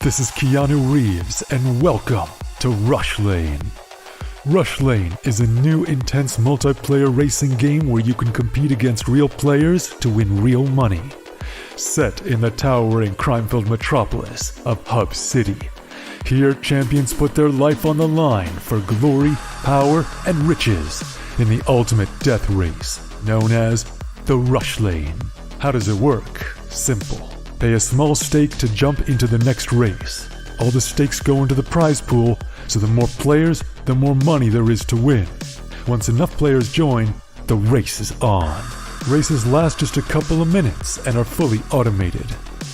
This is Keanu Reeves, and welcome to Rush Lane. Rush Lane is a new, intense multiplayer racing game where you can compete against real players to win real money. Set in the towering, crime-filled metropolis of Hub City. Here, champions put their life on the line for glory, power, and riches in the ultimate death race, known as the Rush Lane. How does it work? Simple. Pay a small stake to jump into the next race. All the stakes go into the prize pool, so the more players, the more money there is to win. Once enough players join, the race is on. Races last just a couple of minutes and are fully automated.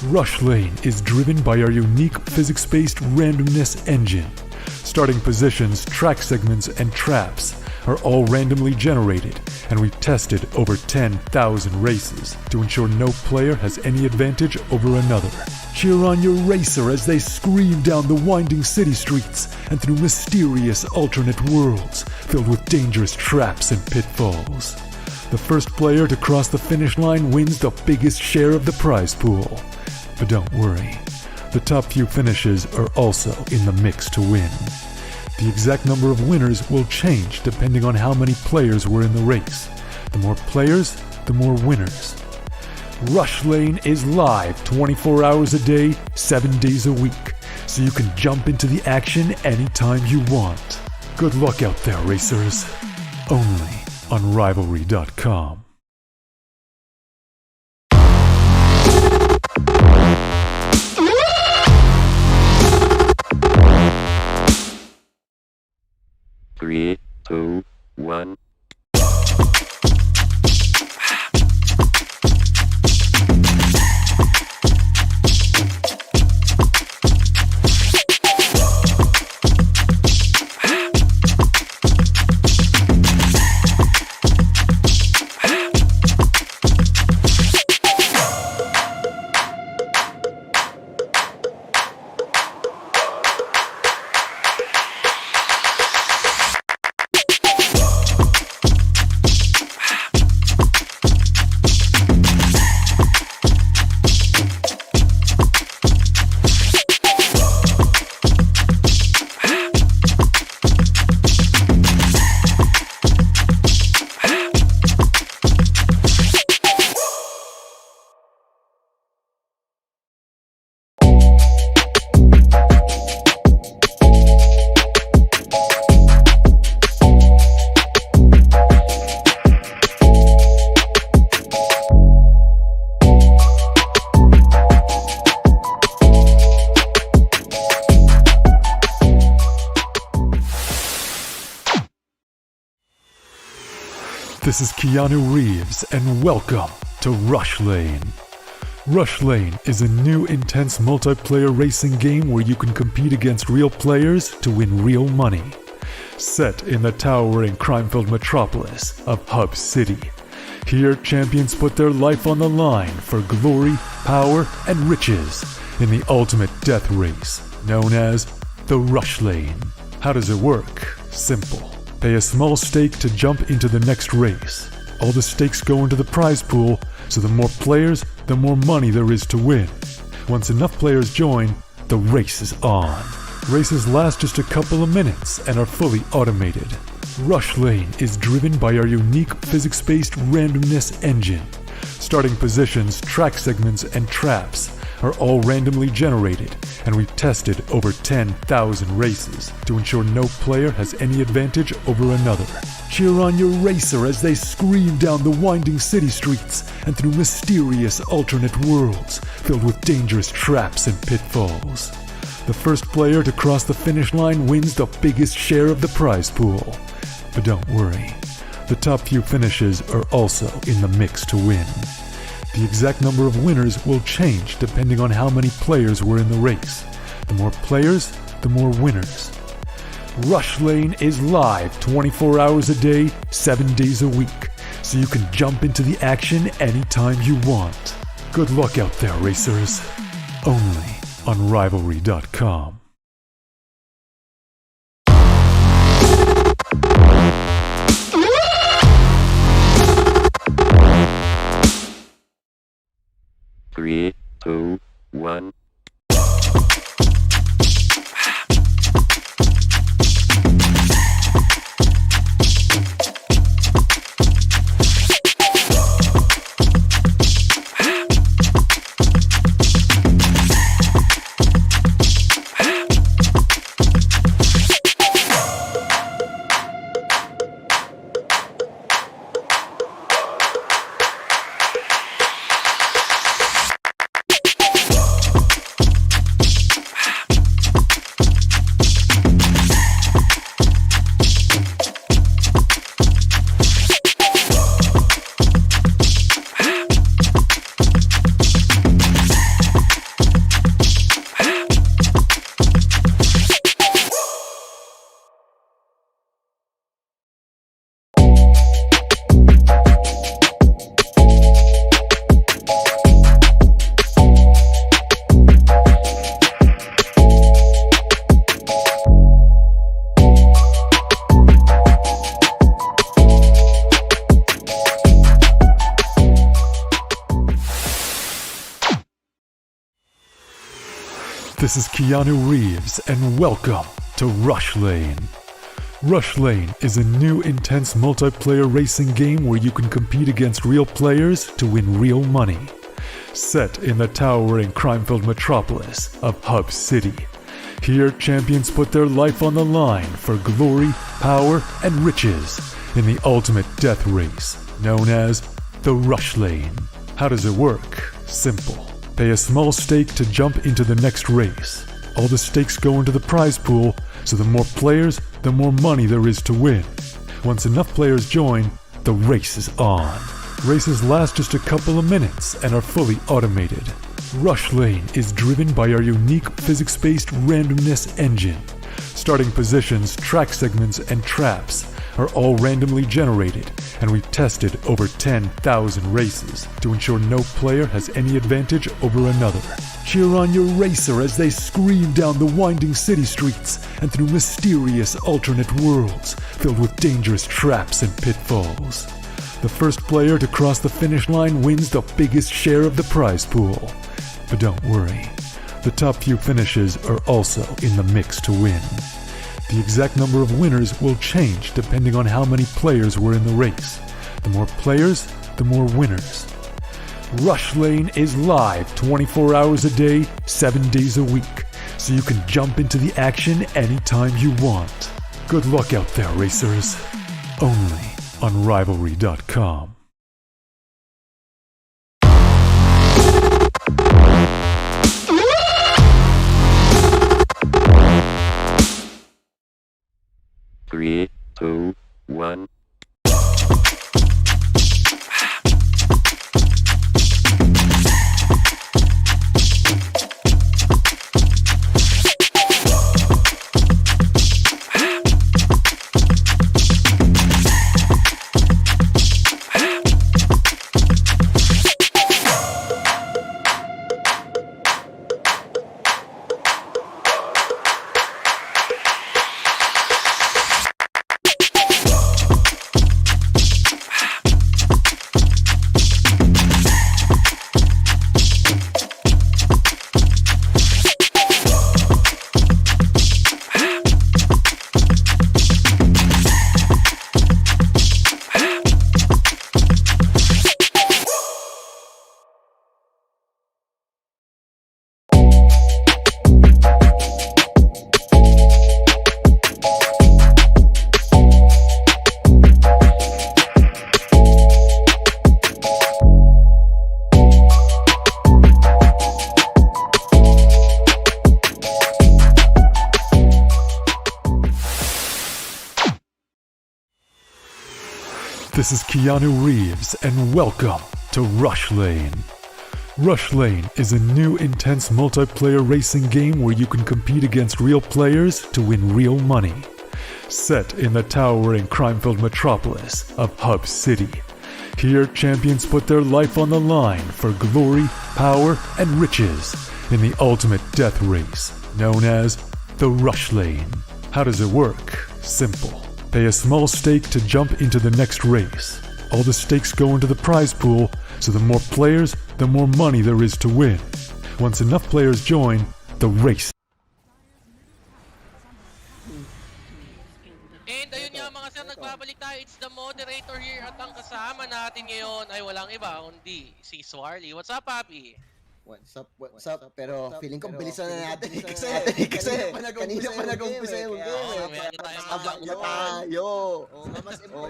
Rush Lane is driven by our unique physics-based randomness engine. Starting positions, track segments, and traps are all randomly generated, and we've tested over 10,000 races to ensure no player has any advantage over another. Cheer on your racer as they scream down the winding city streets and through mysterious alternate worlds filled with dangerous traps and pitfalls. The first player to cross the finish line wins the biggest share of the prize pool. But don't worry, the top few finishes are also in the mix to win. The exact number of winners will change depending on how many players were in the race. The more players, the more winners. Rush Lane is live 24 hours a day, 7 days a week, so you can jump into the action anytime you want. Good luck out there, racers. Only on Rivalry.com. Three, two, one. This is Keanu Reeves, and welcome to Rush Lane. Rush Lane is a new, intense multiplayer racing game where you can compete against real players to win real money. Set in the towering, crime-filled metropolis of Hub City. Here, champions put their life on the line for glory, power, and riches in the ultimate death race, known as the Rush Lane. How does it work? Simple. Pay a small stake to jump into the next race. All the stakes go into the prize pool, so the more players, the more money there is to win. Once enough players join, the race is on. Races last just a couple of minutes and are fully automated. Rush Lane is driven by our unique physics-based randomness engine. Starting positions, track segments, and traps are all randomly generated, and we've tested over 10,000 races to ensure no player has any advantage over another. Cheer on your racer as they scream down the winding city streets and through mysterious alternate worlds filled with dangerous traps and pitfalls. The first player to cross the finish line wins the biggest share of the prize pool. But don't worry, the top few finishes are also in the mix to win. The exact number of winners will change depending on how many players were in the race. The more players, the more winners. Rush Lane is live 24 hours a day, 7 days a week, so you can jump into the action anytime you want. Good luck out there, racers. Only on Rivalry.com. Three, two, one. This is Keanu Reeves, and welcome to Rush Lane. Rush Lane is a new intense multiplayer racing game where you can compete against real players to win real money. Set in the towering crime-filled metropolis of Hub City. Here, champions put their life on the line for glory, power, and riches in the ultimate death race, known as the Rush Lane. How does it work? Simple. Pay a small stake to jump into the next race. All the stakes go into the prize pool, so the more players, the more money there is to win. Once enough players join, the race is on. Races last just a couple of minutes and are fully automated. Rush Lane is driven by our unique physics-based randomness engine. Starting positions, track segments, and traps are all randomly generated, and we've tested over 10,000 races to ensure no player has any advantage over another. Cheer on your racer as they scream down the winding city streets and through mysterious alternate worlds filled with dangerous traps and pitfalls. The first player to cross the finish line wins the biggest share of the prize pool. But don't worry, the top few finishes are also in the mix to win. The exact number of winners will change depending on how many players were in the race. The more players, the more winners. Rush Lane is live 24 hours a day, 7 days a week, so you can jump into the action anytime you want. Good luck out there, racers. Only on Rivalry.com. Three, two, one. This is Keanu Reeves, and welcome to Rush Lane. Rush Lane is a new intense multiplayer racing game where you can compete against real players to win real money. Set in the towering crime-filled metropolis of Hub City. Here, champions put their life on the line for glory, power, and riches in the ultimate death race, known as the Rush Lane. How does it work? Simple. Pay a small stake to jump into the next race. All the stakes go into the prize pool, so the more players, the more money there is to win. Once enough players join, the race. And ayun nga mga sir, nagbabalik tayo. It's the moderator here at ang kasama natin ngayon ay walang iba kundi si Swarly. What's up, Papi? What's up? Pero feeling ko bilisan na natin kasi kanina pa nag-umpisa yung game abang na tayo. Oo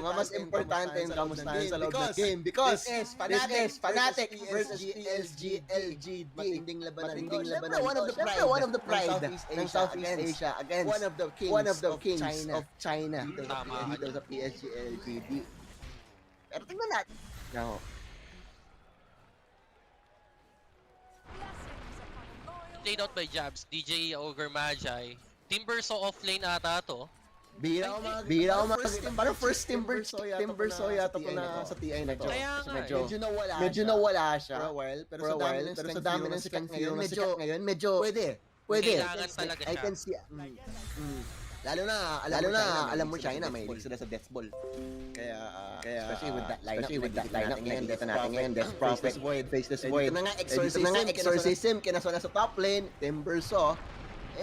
nga, mas importante yung kamustahan sa loob ng game because this is Fnatic versus PSG.LGD. Matinding labanan. One of the pride ng Southeast Asia against one of the kings of China dito sa PSG.LGD. Pero tingnan natin. Played out by Jabs, DJ Ogre Magi. Timber so offlane ata to. Bira ako parang first Timber yata ko na sa TI na to. Medyo nawala siya for a while, pero sa dami ng sikat ngayon, medyo pwede. Kailangan talaga siya. I can see. Lalo na alam mo China, may hilig sila sa death ball. Kaya especially with that lineup ngayon, dito natin ngayon, Death Prophet, Faceless Void. Dito na nga Exorcism, kinasona sa top lane, Timbersaw,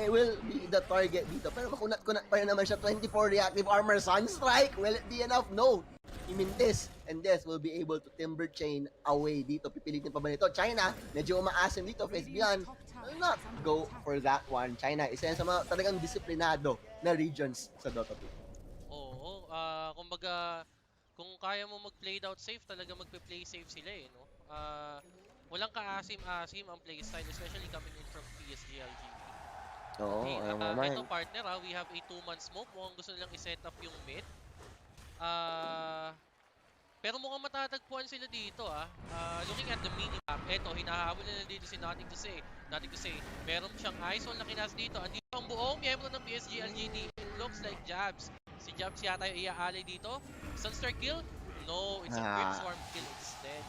will be the target dito. Pero makunat-kunat pa rin naman siya, 24 reactive armor, Sunstrike, will it be enough? No! Imintis and Death will be able to Timber Chain away dito. Pipilitin pa ba nito? China, medyo umaasim dito, face beyond. Will not go for that one. China, isa yan sa mga talagang disiplinado na regions sa Dota 2. Oo, kumbaga, kung kaya mo mag-play out safe, talaga magpe-play safe sila eh, no? Walang kaasim-asim ang playstyle, especially coming in from PSG.LGD. Oo, Okay, ito partner we have a 2-man smoke. Mukhang gusto nilang i-set up yung mid. Pero mukhang matatagpuan sila dito looking at the minimap, eto, hinahabol nila dito si Nothing to Say. Meron siyang ISOL na kinas dito. Andito ang buong miyembro ng PSG.LGD. It looks like Jabs. Si Jabs yata yung iaalay dito. Sunstar kill? No, it's a Grimswarm kill instead.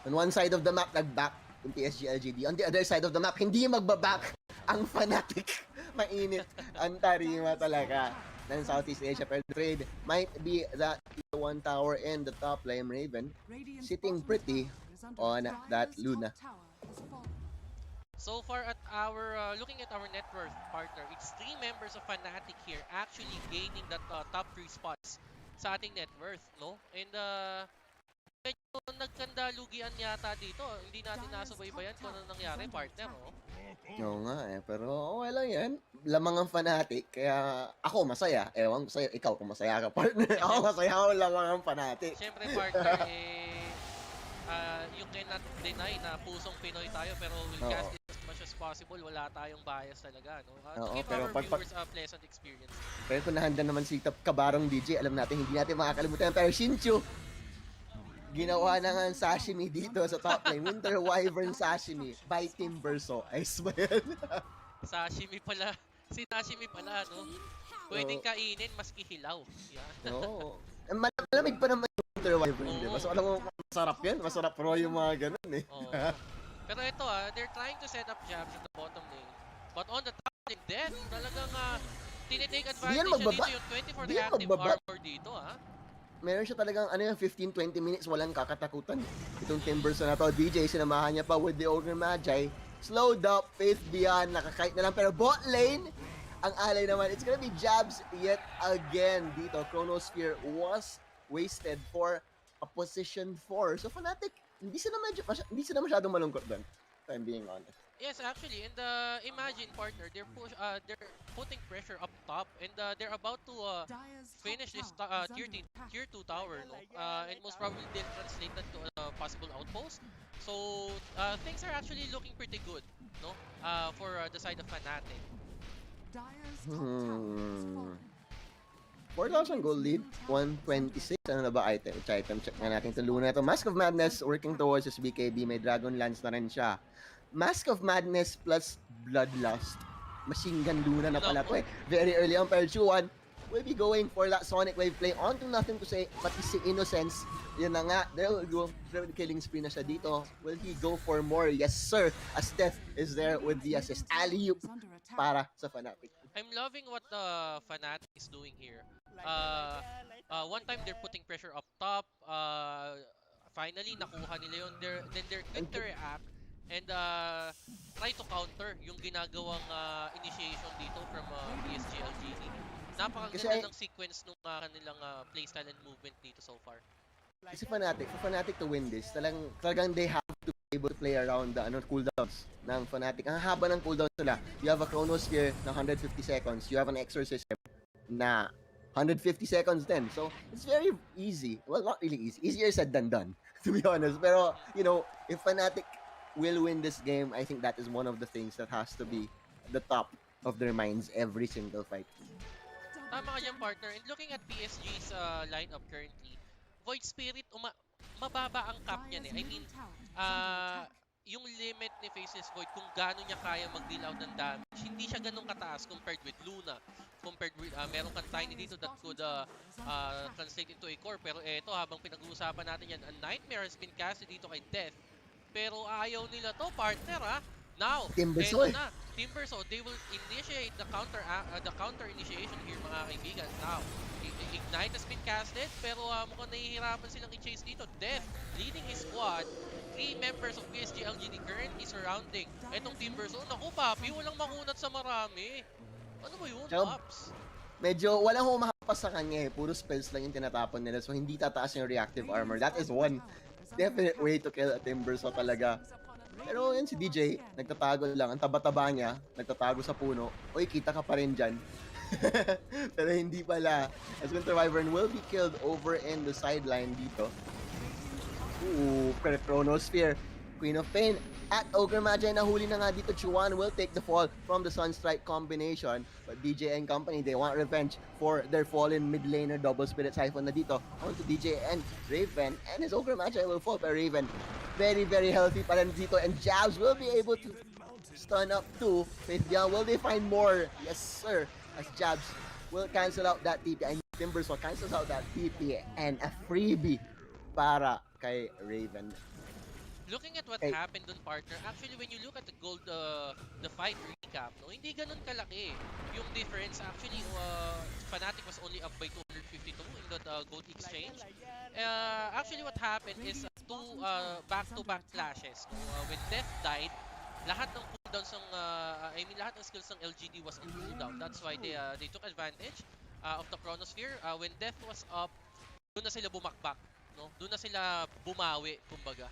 On one side of the map, nag-back yung PSG.LGD. On the other side of the map, hindi magbaback ang Fnatic. Mainit ang tarima talaga ng Southeast Asia. Pero trade might be that one tower in the top lane. Raven sitting pretty on that Luna. So far at our looking at our net worth partner, it's 3 members of Fnatic here actually gaining that top 3 spots sa ating net worth, no? And medyo nagkandalugian yata dito. Hindi natin nasubaybayan kung ano nangyari, partner, oh. Oo nga pero okay lang yan. Lamang ang Fnatic, kaya ako masaya. Ewan ko sa'yo, ikaw kung masaya ka, partner. Ako masaya ako, lamang ang Fnatic. Siyempre, partner, you cannot deny na pusong Pinoy tayo, pero we'll cast it as much as possible. Wala tayong bias talaga, no? To give our viewers a pleasant experience. Pero kung nahanda naman si Kabarong DJ, alam natin, hindi natin makakalimutan. Pero Shinchu, ginawa na nga ang sashimi dito sa top lane. Winter Wyvern sashimi by Timbersaw. Ayos ba yan? Sashimi pala. Sashimi pala, no? Pwedeng kainin, maski hilaw. Yan. Oo. Malamig pa naman yung Winter Wyvern, di ba? So alam mo, masarap yan. Masarap raw yung mga ganun eh. Pero ito they're trying to set up jabs at the bottom lane. But on the top lane, Death, talagang tinitake advantage siya dito yung 24 reactive armor dito, Meron siya talagang 15-20 minutes walang kakatakutan. Itong Timbersaw na to, DJ, sinamahan niya pa with the Ogre Magi. Slowed up, Faith Beyond, nakakite na lang. Pero bot lane, ang alay naman, it's gonna be Jabs yet again dito. Chronosphere was wasted for a position 4. So Fnatic, hindi sila masyadong malungkot doon. If I'm being honest. Yes, actually, and imagine partner, they're putting pressure up top, and they're about to finish this tier 2 tower, no? And most probably they'll translate that to a possible outpost. So things are actually looking pretty good, no? For the side of Fnatic. 4,000 gold lead, 126. Ano na ba item? Check nga natin ito. Luna ito. Mask of Madness working towards his BKB. May Dragon Lance na rin siya. Mask of Madness plus Bloodlust. Machine Gun Luna na pala to eh. Very early on, pero Chuan will be going for that Sonic Wave play. On to Nothing to Say, pati si Innocence. Yun na nga, there will go killing spree na siya dito. Will he go for more? Yes sir, as Steph is there with the assist. Alley-oop para sa Fnatic. I'm loving what Fnatic is doing here. One time they're putting pressure up top. Finally, nakuha nila yun. Then they're quick to react and try to counter yung ginagawang initiation dito from PSG.LGD. Napakaganda ng sequence nung kanilang playstyle and movement dito so far. Kasi for Fnatic to win this, talagang they have to be able to play around the cooldowns ng Fnatic. Ang haba ng cooldowns nila. You have a Chronosphere na 150 seconds. You have an Exorcism na 150 seconds din. So, it's very easy. Well, not really easy. Easier said than done, to be honest. Pero, you know, if Fnatic will win this game, I think that is one of the things that has to be the top of their minds every single fight. Tama ka dyan, partner. And looking at PSG's lineup currently, Void Spirit, mababa ang cap niyan eh. I mean, yung limit ni Faceless Void, kung gaano niya kaya mag-deal out ng damage, hindi siya ganun kataas compared with Luna. Compared with, meron kang Tiny dito that could translate into a core. Pero eto, habang pinag-uusapan natin yan, a Nightmare has been casted dito kay Death. Pero ayaw nila to, partner Now, Timbersaw eto na. Timbersaw, they will initiate the counter initiation here, mga kaibigan. Now, Ignite has been casted, pero mukhang nahihirapan silang i-chase dito. Death, leading his squad. 3 members of PSG.LGD currently surrounding etong Timbersaw. Naku, papi, walang makunat sa marami. Ano ba yun, Tsaka, Pops? medyo walang humahapas sa kanya eh. Puro spells lang yung tinatapon nila. So, hindi tataas yung reactive armor. That is one definite way to kill a Timbersaw talaga. Pero yan si DJ, nagtatago lang. Ang taba-taba niya, nagtatago sa puno. Uy, kita ka pa rin dyan. Pero hindi pala. As Winter Wyvern will be killed over in the sideline dito. Ooh, Chronosphere. Queen of Pain at Ogre Magi, nahuli na nga dito. Chuan will take the fall from the Sunstrike combination. But DJ and company, they want revenge for their fallen mid laner. Double Spirit Siphon na dito onto DJ and Raven. And his Ogre Magi will fall. But Raven, very, very healthy pa rin dito. And Jabs will be able to stun up too. Faith Beyond, will they find more? Yes, sir. As Jabs will cancel out that TP. And Timbersaw cancels out that TP. And a freebie para kay Raven. Looking at what happened dun, partner, actually when you look at the gold, the fight recap, no, hindi ganun kalaki yung difference. Actually, Fnatic was only up by 252 in that gold exchange. Actually, what happened is two back-to-back flashes. When Death died, lahat ng cooldowns ng, lahat ng skills ng LGD was on cooldown. That's why they took advantage of the Chronosphere. When Death was up, doon na sila bumakbak, no? Doon na sila bumawi, kumbaga.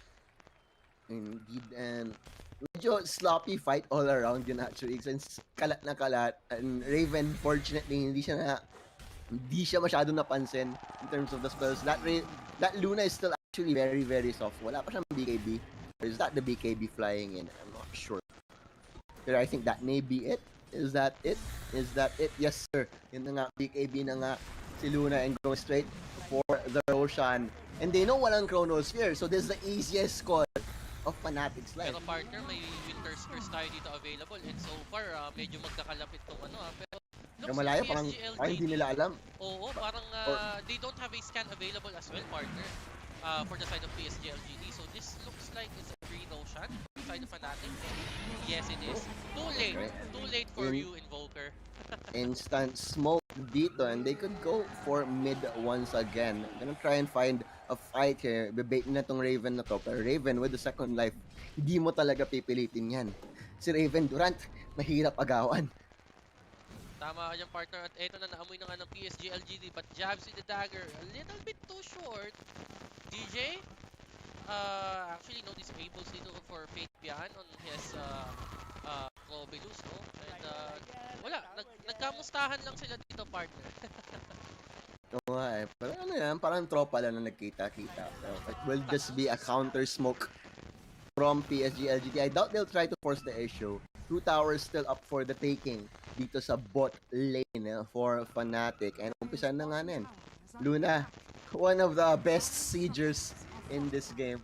Indeed, and medyo sloppy fight all around yun actually, since kalat na kalat. And Raven, fortunately, hindi siya masyadong napansin in terms of the spells. That Luna is still actually very, very soft. Wala pa siyang BKB. Or is that the BKB flying in? I'm not sure. But I think that may be it. Is that it? Is that it? Yes, sir. Yun na nga, BKB na nga si Luna and go straight for the Roshan. And they know walang Chronosphere, so this is the easiest call of Fnatic's life. Pero partner, may Winter's Curse tayo dito available, and so far, medyo magkakalapit tong ano, pero looks malayo, like parang PSG.LGD, hindi nila alam. Oo, parang they don't have a scan available as well, partner, for the side of PSG.LGD. So this looks like it's a free Roshan for the side of Fnatic. Yes, it is. Too late. Okay. Too late for you, Invoker. Instant smoke dito, and they could go for mid once again. Gonna try and find a fight here. Bebait na tong Raven na to. Pero Raven with the second life, hindi mo talaga pipilitin yan. Si Raven Durant, mahirap agawan. Tama ka dyan, partner. At eto na, naamoy na nga ng PSG.LGD. But jabs with the dagger. A little bit too short. DJ? Actually, no disables dito for Faith Beyond on his Clobilus, no? And wala. Nagkamustahan lang sila dito, partner. Oo nga eh. Pero ano yan, parang tropa lang na nagkita-kita. So, it will just be a counter smoke from PSG.LGD. I doubt they'll try to force the issue. 2 towers still up for the taking dito sa bot lane for Fnatic. And umpisa na nga na yan. Luna, one of the best siegers in this game.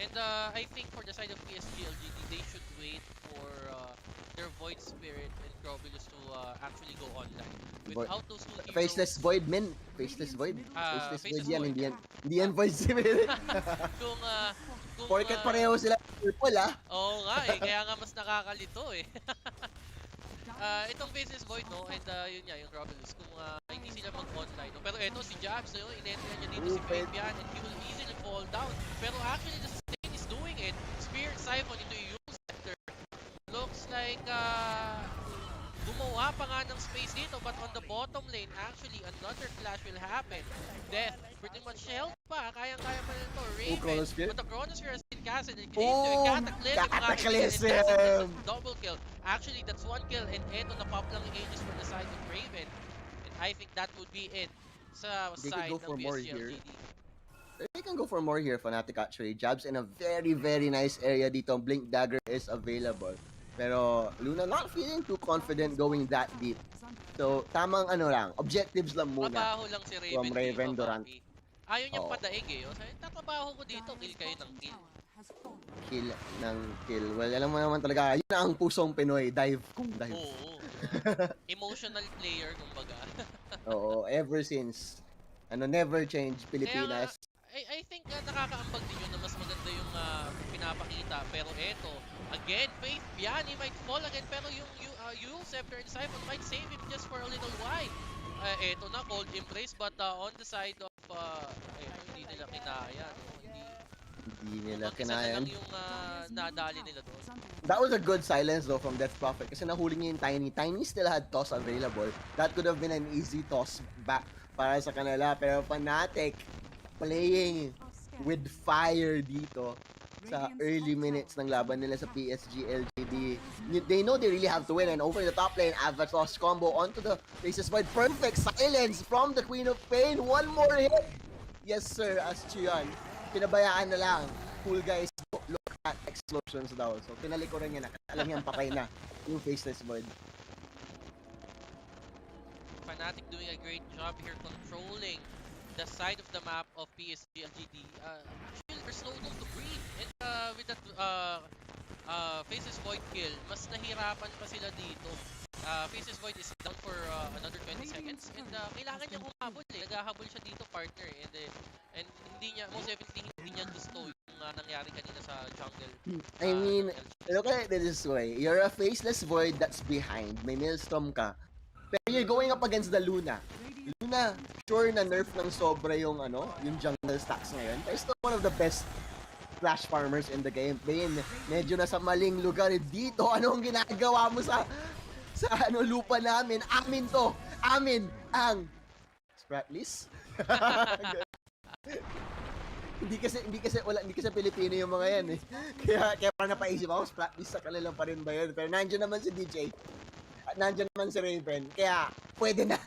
And I think for the side of PSG.LGD, they should wait for their Void Spirit and Crobilus to actually go online. Without those two heroes... Faceless Void, men. Faceless Void. Faceless Void yan. Void. Hindi yan Void Spirit. kung Porket pareho sila purple, ah. Oo nga eh, kaya nga mas nakakalito eh. Itong Faceless Void, no, and yun nga, yung Crobilus, kung hindi sila mag-online, no? Pero eto, si Jabs, no, in-enter niya dito si Fabian, and he will easily fall down. Pero actually, the Stain is doing it. Spirit Siphon into yung center. Looks like, gumawa pa nga ng space dito, but on the bottom lane, actually, another clash will happen. Death, pretty much held pa, kayang-kaya pa nito. Raven, but the Chronosphere has been casted. Cataclysm! Double kill. Actually, that's one kill, and eto, na-pop lang yung Aegis for the side of Raven. And I think that would be it sa side ng PSG.LGD. They can go for more here, Fnatic actually. Jabs in a very, very nice area dito. Blink Dagger is available. Pero Luna not feeling too confident going that deep. So, tamang ano lang, objectives lang muna. Mabaho lang si Raven from Raven dito, Durant. Papi. Ayaw niyang padaig eh. O, sabi, tatrabaho ko dito, kill kayo ng kill. Kill ng kill. Well, alam mo naman talaga, yun ang pusong Pinoy. Dive kung dive. Oo. Emotional player, kumbaga. Oo, ever since. Never change Pilipinas. Kaya I think nakakaambag din yun na mas maganda yung pinapakita. Pero eto, again, Faith, yan, he might fall again. Pero yung Yule Scepter and Siphon might save him just for a little while. Eto na, cold embrace, but on the side of, hindi nila kinaya, no? Hindi nila Mag-isa na kinaya. lang yung nadali nila doon. That was a good silence though from Death Prophet kasi nahuli niya yung Tiny. Tiny still had toss available. That could have been an easy toss back para sa kanila. Pero Fnatic playing with fire dito sa early minutes ng laban nila sa PSG.LGD. They know they really have to win, and over the top lane, Avatos combo onto the Faces Void. Perfect silence from the Queen of Pain. One more hit. Yes sir, Astian. Pinabayaan na lang. Cool guys, look at explosions daw. So pinalikuran niya na. Alam niya patay na yung Faceless Void. Fnatic doing a great job here controlling the side of the map of PSG.LGD. Actually, there's no room to breathe. And with that Faces Void kill, mas nahirapan pa sila dito. Faces Void is down for another 20 seconds. And kailangan niya humabol eh. Naghahabol siya dito, partner. And hindi niya, most definitely, hindi niya gusto yung nangyari kanina sa jungle. I mean, look at it this way. You're a Faceless Void that's behind. May Maelstrom ka. Pero you're going up against the Luna. Luna, sure na nerf ng sobra yung yung jungle stacks ngayon. Pero still one of the best flash farmers in the game. Pain, medyo nasa maling lugar dito. Anong ginagawa mo sa lupa namin? Amin to. Amin ang Spratlys. hindi kasi Pilipino yung mga yan eh. Kaya parang napaisip ako, Spratlys sa kanila pa rin ba yun? Pero nandiyan naman si DJ. At nandiyan naman si Raven. Kaya pwede na.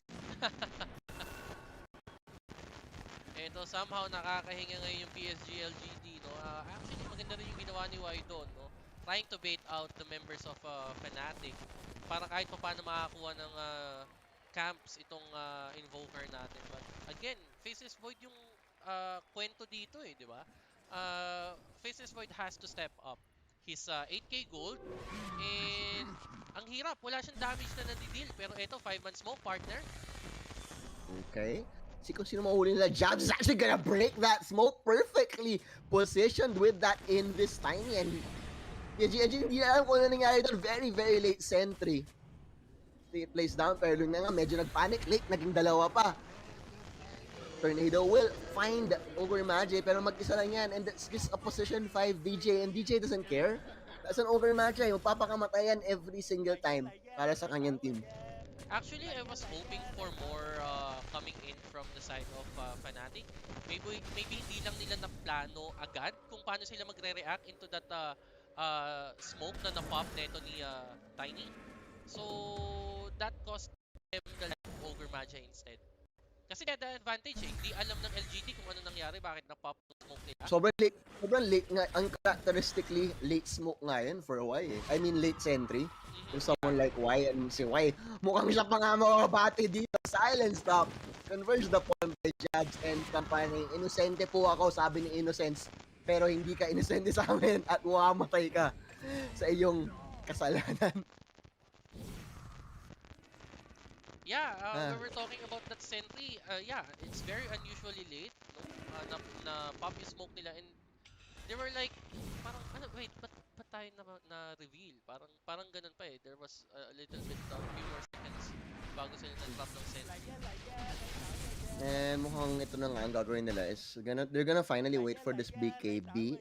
Ito, somehow nakakahinga ngayon yung PSG.LGD, no? Actually, maganda rin yung ginawa ni Wydon, no? Trying to bait out the members of Fnatic para kahit pa paano makakuha ng camps itong invoker natin. But again, Faceless Void yung kwento dito eh, di ba? Faceless Void has to step up. His 8k gold and ang hirap, wala siyang damage na nadideal. Pero ito, 5-man smoke, partner. Okay. Kung sino mahuli nila, Jabs is actually gonna break that smoke perfectly positioned with that in this Tiny, and PSG hindi na alam kung ano nangyari doon. Very, very late sentry. It plays down, pero nga medyo nagpanic. Late, naging dalawa pa. Tornado will find Ogre Magi, pero mag-isa lang yan, and that's just a position 5 DJ, and DJ doesn't care. That's an Ogre Magi, magpapakamatay yan every single time para sa kanyang team. Actually, I was hoping for more coming in from the side of Fnatic. Maybe hindi lang nila naplano agad kung paano sila magre-react into that smoke na na-pop neto ni Tiny. So, that cost them the Ogre Magi instead. Kasi the advantage eh, hindi alam ng LGD kung ano nangyari, bakit na-pop yung smoke nila. Sobrang late nga, uncharacteristically late smoke nga yun for a while eh. I mean late sentry. With someone like Y, and si Y, mukhang siya pa nga makabati dito. Silence stop. Converge the point by Jabs and company. Inosente po ako, sabi ni Innocence. Pero hindi ka inosente sa amin at mamamatay ka sa iyong kasalanan. Yeah, we were talking about that sentry. Yeah, it's very unusually late, no? Na pop yung smoke nila, and they were like, parang, wait, ba't tayo na-reveal? Parang ganun pa eh. There was a little bit of few more seconds bago sila nag-drop ng sentry. And mukhang ito na nga ang gagawin nila is they're gonna finally wait for this BKB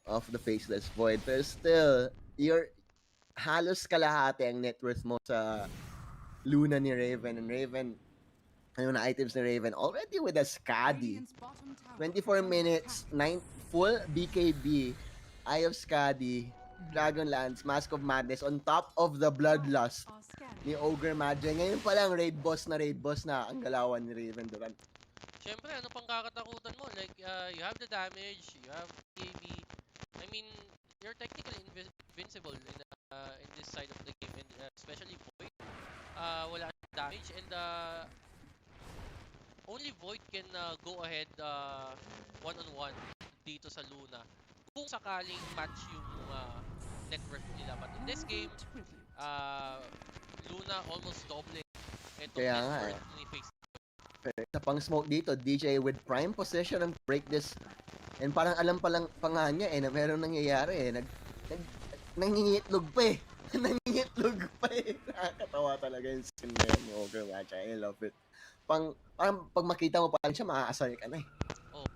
of the Faceless Void. Pero still, you're halos kalahati ang net worth mo sa Luna ni Raven, and Raven, ano na items ni Raven already with a Skadi. 24 minutes, 9 full BKB, Eye of Skadi, Dragonlance, Mask of Madness on top of the Bloodlust ni Ogre Magi. Ngayon pa lang raid boss na ang galawan ni Raven Duran. Siyempre, ano pang kakatakutan mo? Like, you have the damage, you have BKB. I mean, you're technically invincible in this side of the game, and especially Void. Wala siyang damage, and only Void can go ahead one-on-one dito sa Luna kung sakaling match yung net worth nila. But in this game, Luna almost doubling itong Kaya net nga worth ni Face. Sa pang smoke dito, DJ with prime position and break this And parang alam pa nga niya na meron nangyayari nangingitlog pa nangingitlog pa Nakakatawa talaga yung scene na yun. Overwatch, I love it. Parang pag makita mo pa lang siya, maaasar ka na Oh.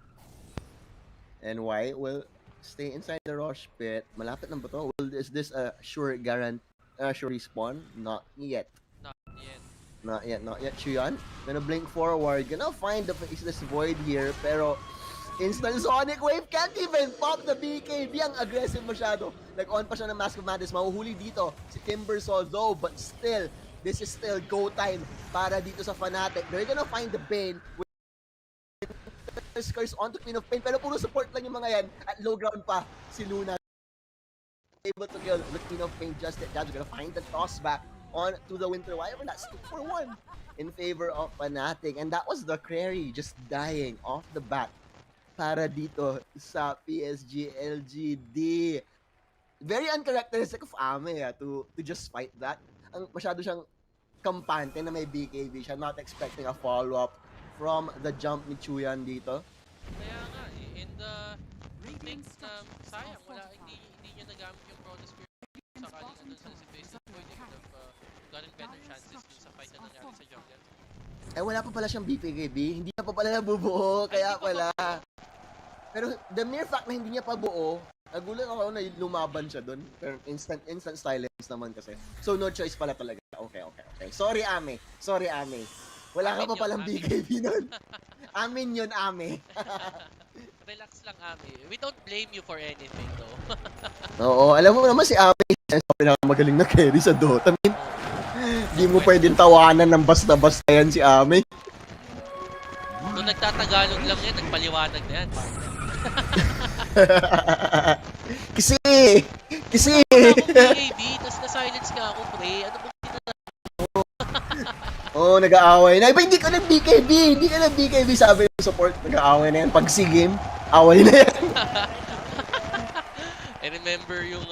And why? Well, stay inside the rush pit. Malapit na ba to? Well, is this a sure respawn? Not yet. Not yet. Not yet. Chuyan, gonna blink forward. Gonna find the faceless void here. Pero, instant Sonic Wave can't even pop the BKB. Ang aggressive masyado. Nag-on pa siya ng Mask of Madness. Mahuhuli dito si Timbersaw though. But still, this is still go time para dito sa Fnatic. They're gonna find the Bane with Curse onto Queen of Pain. Pero puro support lang yung mga yan. At low ground pa si Luna. Able to kill the Queen of Pain just yet. Judge gonna find the toss back on to the Winter Wyvern. That's 2-for-1 in favor of Fnatic. And that was the Crary just dying off the bat para dito sa PSG.LGD. Very uncharacteristic of Ame to just fight that. Masyado siyang kampante na may BKB siya, not expecting a follow-up from the jump ni Chuyan dito. Kaya nga and I think sayang hindi niya nagamit yung Chronosphere sakaling andun sa situation. Pwede could have gotten better chances dun sa fight na nangyari sa jungle. Wala pa pala siyang BKB, hindi na pa pala nabubuo, kaya pala. Pero the mere fact na hindi niya pa buo, nagulat ako na lumaban siya doon. Pero instant silence naman kasi. So no choice pala talaga. Okay. Sorry, Ame. Wala ka pa palang BKB nun. Amin yun, Ame. Relax lang, Ame. We don't blame you for anything, though. Oo, alam mo naman si Ame, pinakamagaling na carry sa Dota. Hindi mo pwedeng tawanan ng basta-basta yan si Ame. Kung nagtatagalog lang yan, nagpaliwanag na yan. Kasi akong BKB, tapos na-silence ka ako, pre. Ano ba Oo, nag-aaway na. Hindi ka nag-BKB. Sabi ng support, nag-aaway na yan. Pag si-game, away na yan. I remember yung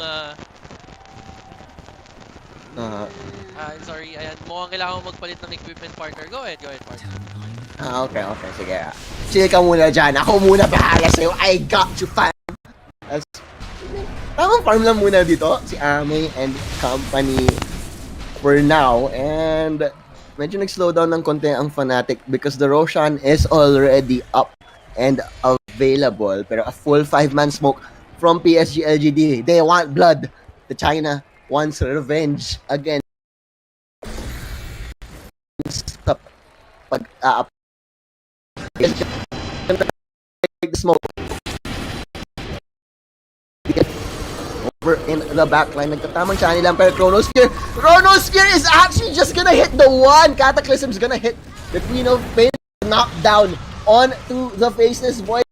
sorry, ayan, mukhang kailangan mo magpalit ng equipment, partner. Go ahead, partner. Okay. Sige. Chill ka muna dyan. Ako muna bahala sa'yo. I got you, fam. Tamang farm lang muna dito. Si Ame and company for now. And medyo nag-slow down ng konti ang Fnatic because the Roshan is already up and available. Pero a full 5-man smoke from PSG.LGD. They want blood. The China wants revenge again. Sa pag-up. Smoke over in the backline. Nagtatamang siya nilang pero Chronosphere is actually just gonna hit the one. Cataclysm's gonna hit the Queen of Pain. Knockdown onto the Faceless Void.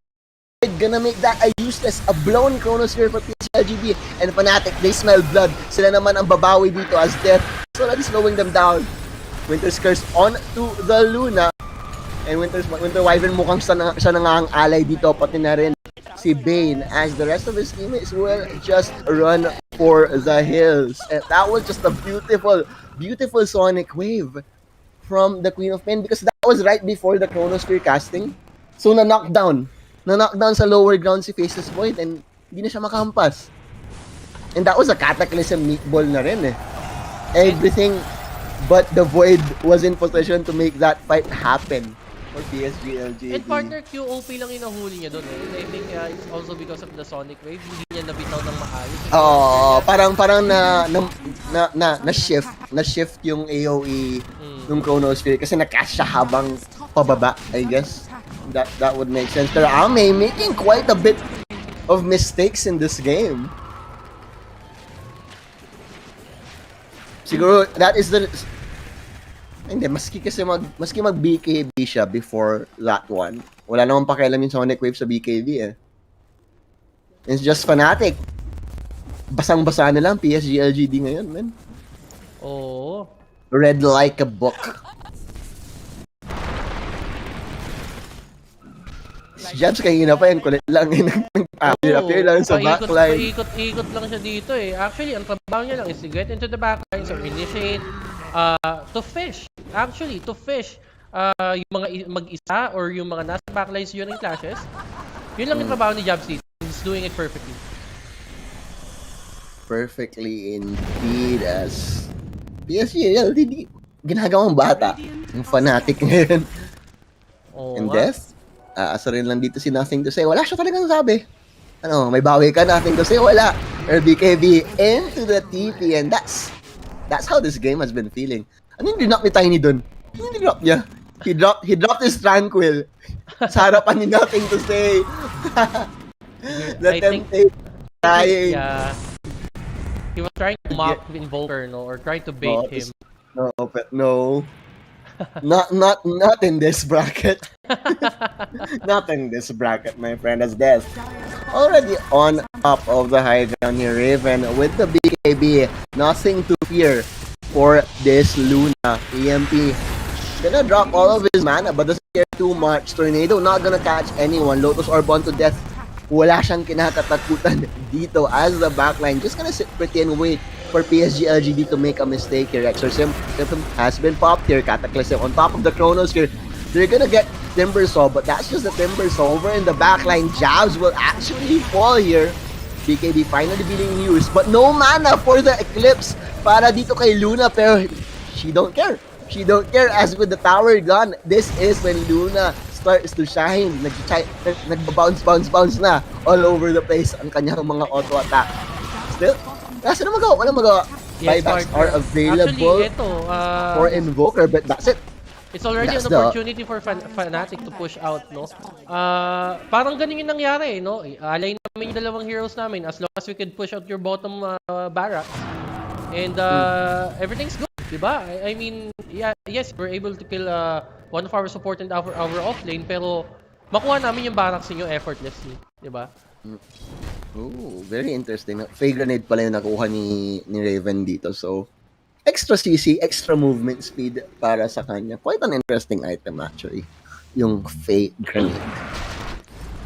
Gonna make that a useless, a blown Chronosphere for PSG.LGD and Fnatic. They smell blood. Sila naman ang babawi dito as death. So that is slowing them down. Winter's Curse onto the Luna. And Winter Wyvern mukhang siya na nga ang ally dito, pati na rin si Bane as the rest of his teammates will just run for the hills. And that was just a beautiful Sonic Wave from the Queen of Pain because that was right before the Chronosphere casting. So na-knockdown sa lower ground si Faceless Void and hindi na siya makampas. And that was a Cataclysm meatball na rin Everything but the Void was in position to make that fight happen for PSG.LGD. And partner, QOP lang yung nahuli niya doon And I think it's also because of the Sonic Wave. Hindi niya nabitaw ng maayos. Parang na-shift yung AoE ng Chronosphere kasi na-cash siya habang pababa, I guess. That would make sense. Pero Ame making quite a bit of mistakes in this game. Siguro that is the hindi, maski mag BKB siya before that one. Wala namang pakialam yung Sonic Wave sa BKB It's just Fnatic. Basang-basa na lang PSG.LGD ngayon, man. Oo. Read like a book. Si Jabs kanina pa yan, kulit lang appear lang sa backline. Paikot lang siya dito Actually, ang trabaho niya lang is to get into the backline, so initiate, to fish. Actually, to fish yung mga mag-isa or yung mga nasa backlines during clashes. Yun lang yung trabaho ni Jabs dito. He's doing it perfectly. Perfectly indeed as PSG.LGD ginagawang bata. Yung Fnatic ngayon. Oo And nga. Death, asa rin lang dito si Nothing to Say. Wala siya talagang sabi. Ano, may bawi ka, Nothing to Say, wala. Or BKB into the TP and that's how this game has been feeling. Ano yung dinrop ni Tiny dun? Ano yung dinrop niya? He dropped his Tranquil. Sa harapan ni Nothing to Say. The I think- temptation trying. Yeah. He was trying to mock Invoker, no? Or trying to bait him. No, but no. Not in this bracket. Not in this bracket, my friend, as Death. Already on top of the high ground here, Raven with the BKB. Nothing to fear for this Luna. EMP gonna drop all of his mana but doesn't care too much. Tornado not gonna catch anyone. Lotus Orb onto Death. Wala siyang kinatatakutan dito as the backline. Just gonna sit pretty and wait for PSG.LGD to make a mistake here. Exorcism has been popped here. Cataclysm on top of the Chronos here. They're gonna get Timbersaw, but that's just the Timbersaw. Over in the backline, Jabs will actually fall here. BKB finally being used, but no mana for the Eclipse para dito kay Luna, pero she don't care. She don't care as with the tower gun. This is when Luna starts to shine. Nag-bounce na all over the place ang kanyang mga auto attack. Still, kasi na magawa, walang magawa. Yes, Buybacks partner. are available Actually, ito, for Invoker, but that's it. it's already That's an opportunity for Fnatic to push out, no? Parang ganun yung nangyari, no? Alay namin yung dalawang heroes namin as long as we could push out your bottom barracks. And everything's good, diba? I mean, yeah, yes, we're able to kill one of our support and our offlane, pero makuha namin yung barracks niyo effortlessly, diba? Oh, very interesting. Fake grenade pala yung nakuha ni Raven dito. So, extra CC, extra movement speed para sa kanya. Quite an interesting item actually. Yung fake grenade.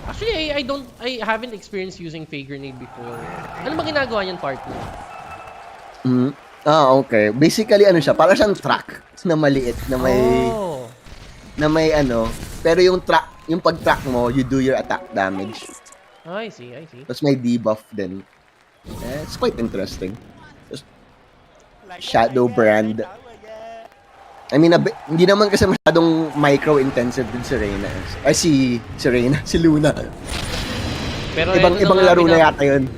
Actually, I haven't experienced using fake grenade before. Ano ba ginagawa niyan, partner? Okay. Basically, ano siya? Para siyang track na maliit, na may ano. Pero yung pag-track mo, you do your attack damage. I see. Tapos may debuff din. It's quite interesting. Just shadow brand. I mean, hindi naman kasi masyadong micro-intensive din si Reyna. Ay, si Luna. Pero Ibang laro na yata yun.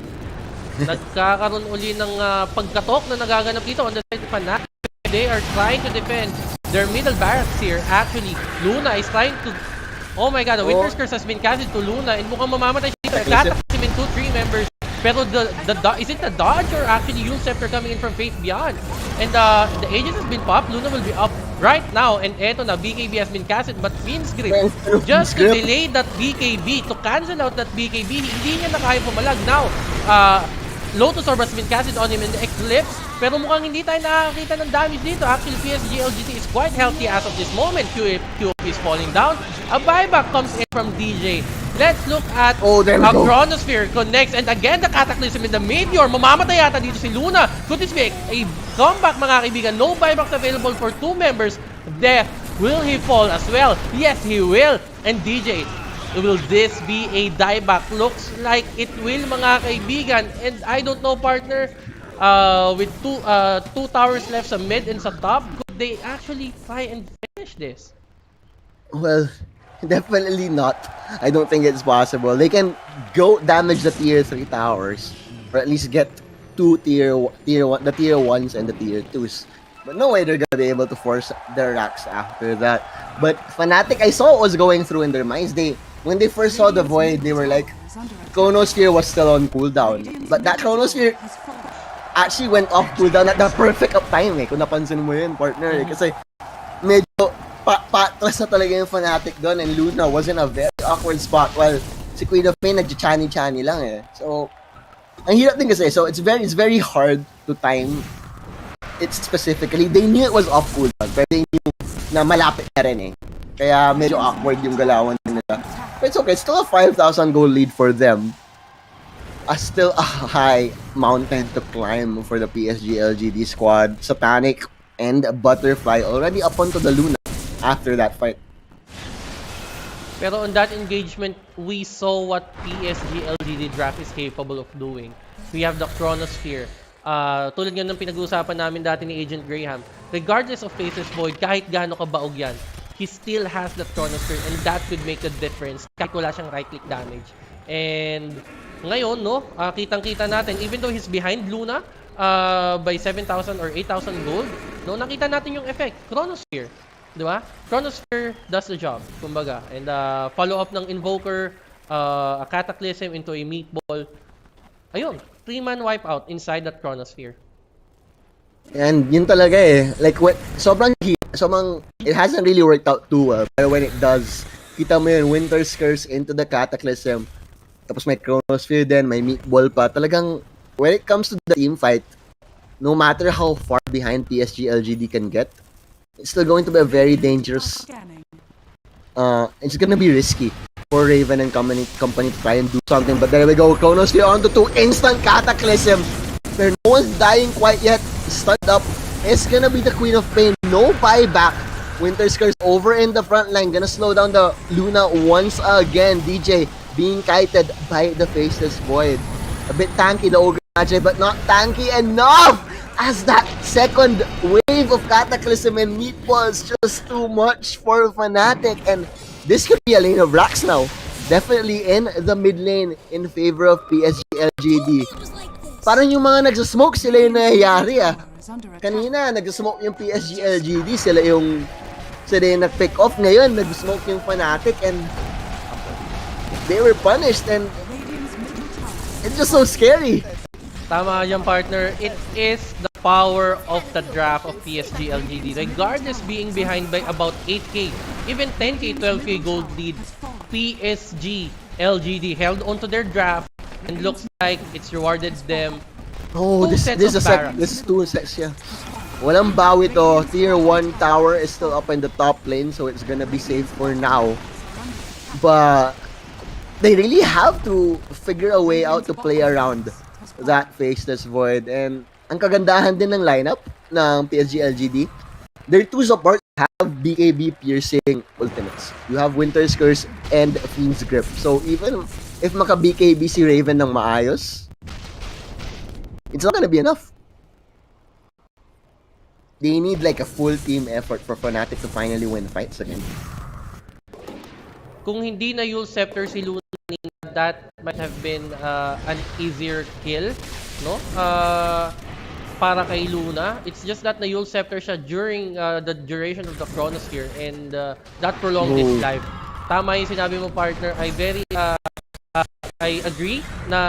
Nagkakaroon uli ng pagkatok na nagaganap dito on the side of Fnatic. They are trying to defend their middle barracks here. Actually, Luna is trying to... Oh my god, the Winter's Curse has been casted to Luna and mukhang mamamatay siya dito. Cataclysm in 2-3 members. Pero is it the dodge or actually yung scepter coming in from Faith Beyond? And the Aegis has been popped. Luna will be up right now. And eto na, BKB has been casted. But Fiend's Grip, just to delay that BKB, to cancel out that BKB, hindi niya na kaya pumalag. Now, Lotus Orb has been casted on him in the Eclipse. Pero mukhang hindi tayo nakakita ng damage dito. Actually, PSG.LGD is quite healthy as of this moment. QOP is falling down. A buyback comes in from DJ. Let's look at how Chronosphere connects. And again, the Cataclysm in the Meteor. Mamamatay yata dito si Luna. Could this be a comeback, mga kaibigan? No buybacks available for 2 members. Death, will he fall as well? Yes, he will. And DJ, will this be a dieback? Looks like it will, mga kaibigan. And I don't know, partner, with two towers left sa mid and sa top, could they actually try and finish this? Well, definitely not. I don't think it's possible. They can go damage the tier 3 towers, or at least get two tier 1, the tier 1s and the tier 2s. But no way they're gonna be able to force their racks after that. But Fnatic, I saw what was going through in their minds. When they first saw the Void, they were like, Chronosphere was still on cooldown. But that Chronosphere actually went off cooldown at the perfect of time kung napansin mo yun, partner. Kasi medyo patras na talaga yung Fnatic doon, and Luna was in a very awkward spot while si Queen of Pain nagja-chani-chani lang So, ang hirap din kasi. So, it's very hard to time it specifically. They knew it was off cooldown, pero they knew na malapit na rin Kaya medyo awkward yung galawan nila. But it's okay. It's still a 5,000 goal lead for them. Still a high mountain to climb for the PSG.LGD squad. Satanic and Butterfly already up onto the Luna after that fight. Pero on that engagement, we saw what PSG.LGD draft is capable of doing. We have the Chronosphere. Tulad nga ng pinag-uusapan namin dati ni Agent Graham, regardless of Faceless Void, kahit gaano kabaog yan, he still has the Chronosphere and that could make a difference kahit wala siyang right-click damage. And ngayon, no, kitang-kita natin, even though he's behind Luna by 7,000 or 8,000 gold, no, nakita natin yung effect, Chronosphere. Di ba? Chronosphere does the job, kumbaga. And follow-up ng Invoker, a Cataclysm into a Meatball. Ayun, 3-man wipeout inside that Chronosphere. And yun talaga eh. Like, sobrang, it hasn't really worked out too well. Pero when it does, kita mo yun, Winter's Curse into the Cataclysm. Tapos may Chronosphere din, may Meatball pa. Talagang, when it comes to the team fight, no matter how far behind PSG.LGD can get, it's still going to be a very dangerous. It's gonna be risky for Raven and company to try and do something. But there we go, Chronosphere onto 2 instant Cataclysm. Pero no one's dying quite yet. Stunned up. It's gonna be the Queen of Pain. No buyback. Winter's Curse over in the front line. Gonna slow down the Luna once again. DJ being kited by the Faceless Void. A bit tanky, the Ogre Magi, but not tanky enough! As that second wave of Cataclysm and Meatballs just too much for Fnatic. And this could be a lane of racks now. Definitely in the mid lane in favor of PSG.LGD. Parang yung mga nagsasmoke, sila yung nangyayari ah. Kanina, nagsasmoke yung PSG.LGD, sila yung nag-pick off. Ngayon, nagsasmoke yung Fnatic and they were punished and it's just so scary. Tama yan, partner. It is the power of the draft of PSG.LGD. Regardless being behind by about 8k, even 10k, 12k gold lead, PSG.LGD held onto their draft and looks like it's rewarded them. Oh, this is 2 sets, yeah. Walang bawi to. Tier 1 tower is still up in the top lane, so it's gonna be safe for now. But they really have to figure a way out to play around that Faceless Void. And ang kagandahan din ng lineup ng PSG.LGD, their 2 supports have BKB piercing ultimates. You have Winter's Curse and Fiend's Grip. So even if maka-BKB si Raven ng maayos, it's not gonna be enough. They need like a full team effort for Fnatic to finally win fights again. Kung hindi na Yule Scepter si Luna, that might have been an easier kill, no? Para kay Luna. It's just that na Yule Scepter siya during the duration of the Chronosphere and that prolonged his life. Tama yung sinabi mo, partner. I agree na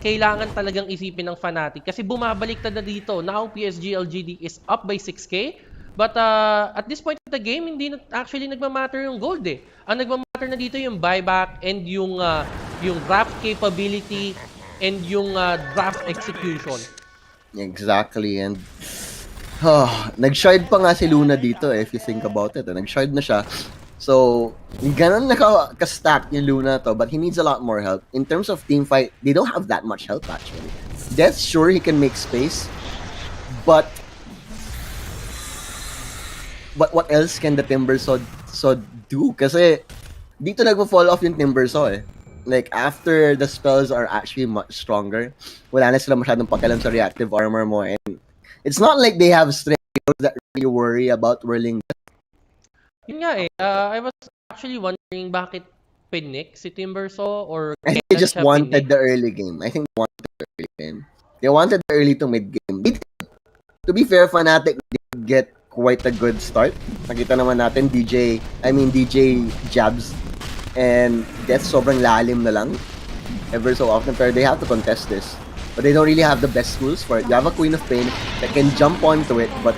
kailangan talagang isipin ng Fnatic kasi bumabalik na dito. Now PSG.LGD is up by 6k. But at this point of the game, hindi na actually nagmamatter yung gold eh. Ang nagmamatter na dito yung buyback and yung draft capability and yung draft execution. Exactly. And nag-shard pa nga si Luna dito if you think about it. Nag-shard na siya. So, ganun naka-stack yung Luna to, but he needs a lot more help. In terms of team fight, they don't have that much help actually. Death, sure, he can make space, but what else can the Timbersaw do? Kasi dito nagpo-fall off yung Timbersaw eh. Like, after the spells are actually much stronger, wala na sila masyadong pakialam sa reactive armor mo. And it's not like they have strength that really worry about whirling. Yun nga eh. I was actually wondering bakit pinik si Timbersaw or I think they just wanted the early game. I think they wanted the early game. They wanted the early to mid game. To be fair, Fnatic did get quite a good start. Nakita naman natin DJ jabs and Death sobrang lalim na lang ever so often, pero they have to contest this. But they don't really have the best tools for it. You have a Queen of Pain that can jump onto it, but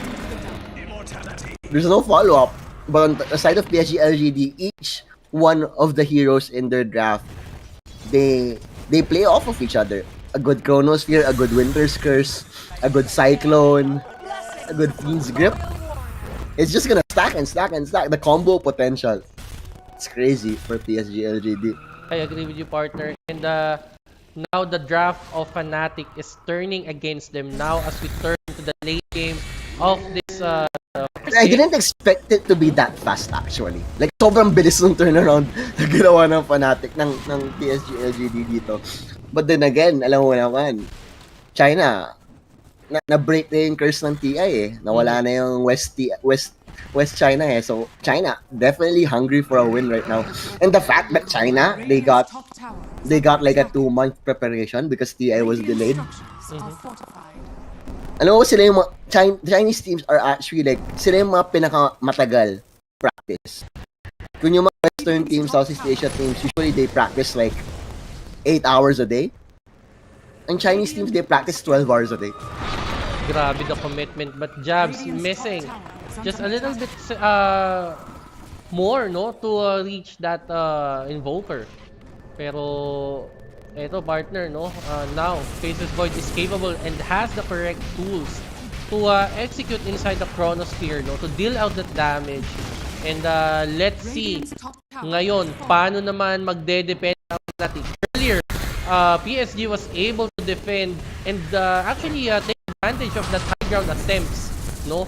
there's no follow-up. But on the side of PSG.LGD, each one of the heroes in their draft, they play off of each other. A good Chronosphere, a good Winter's Curse, a good Cyclone, a good Fiend's Grip. It's just gonna stack and stack and stack. The combo potential, it's crazy for PSG.LGD. I agree with you, partner. And now the draft of Fnatic is turning against them now as we turn to the late game of this I didn't expect it to be that fast actually. Like sobrang bilis ng turnaround na ginawa ng Fnatic ng PSG.LGD dito. But then again, alam mo naman, China na-break na yung curse ng TI eh. Nawala na yung West China eh. So China definitely hungry for a win right now. And the fact that China they got like a 2-month preparation because TI was delayed. Alam mo sila yung mga Chinese teams are actually like sila yung mga pinakamatagal practice. Kung yung mga Western teams, Southeast Asia teams, usually they practice like 8 hours a day. And Chinese teams, they practice 12 hours a day. Grabe the commitment, but Jabs missing just a little bit more, no, to reach that Invoker. Pero eto partner, no, now Faceless Void is capable and has the correct tools to execute inside the Chronosphere, no, to deal out that damage. And let's see ngayon paano naman magde-depend ang Fnatic. Earlier, PSG was able to defend and actually take advantage of that high ground attempts, no,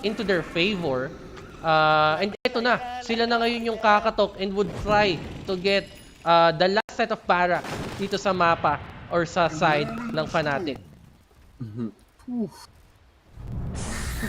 into their favor. And eto na, sila na ngayon yung kakatok and would try to get the last set of barracks dito sa mapa or sa side ng Fnatic.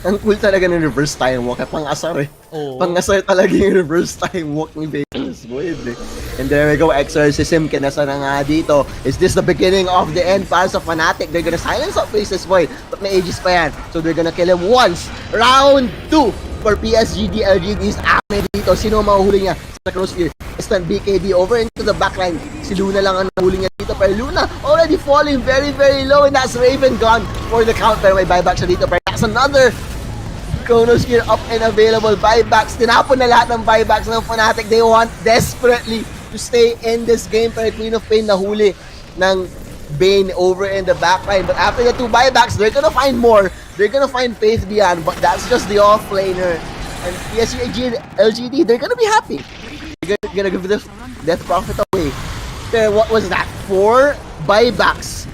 Ang cool talaga ng reverse time walk. Pang-asar eh. Oh. Pang-asar talaga yung reverse time walk ni Faceless Void eh. And there we go, Exorcism. Kinasa na nga dito. Is this the beginning of the end para sa Fnatic? They're gonna silence up Faceless Void. But may Aegis pa yan. So they're gonna kill him once. Round 2 for PSG.LGD's Ame dito. Sino mahuhuli niya sa Chronosphere? Instant BKB over into the backline. Si Luna lang ang nahuli niya dito. Pero Luna already falling very, very low. And that's Raven gone for the count. Pero may buyback siya dito. Pero that's another Chronosphere up and available. Buybacks. Tinapon na lahat ng buybacks ng Fnatic. They want desperately to stay in this game. Pero Queen of Pain nahuli ng Bane over in the backline. But after the 2 buybacks, they're gonna find more. They're gonna find Faith Beyond. But that's just the offlaner. And PSG.LGD, they're gonna be happy. They're gonna give the Death Prophet away. Pero what was that? 4 buybacks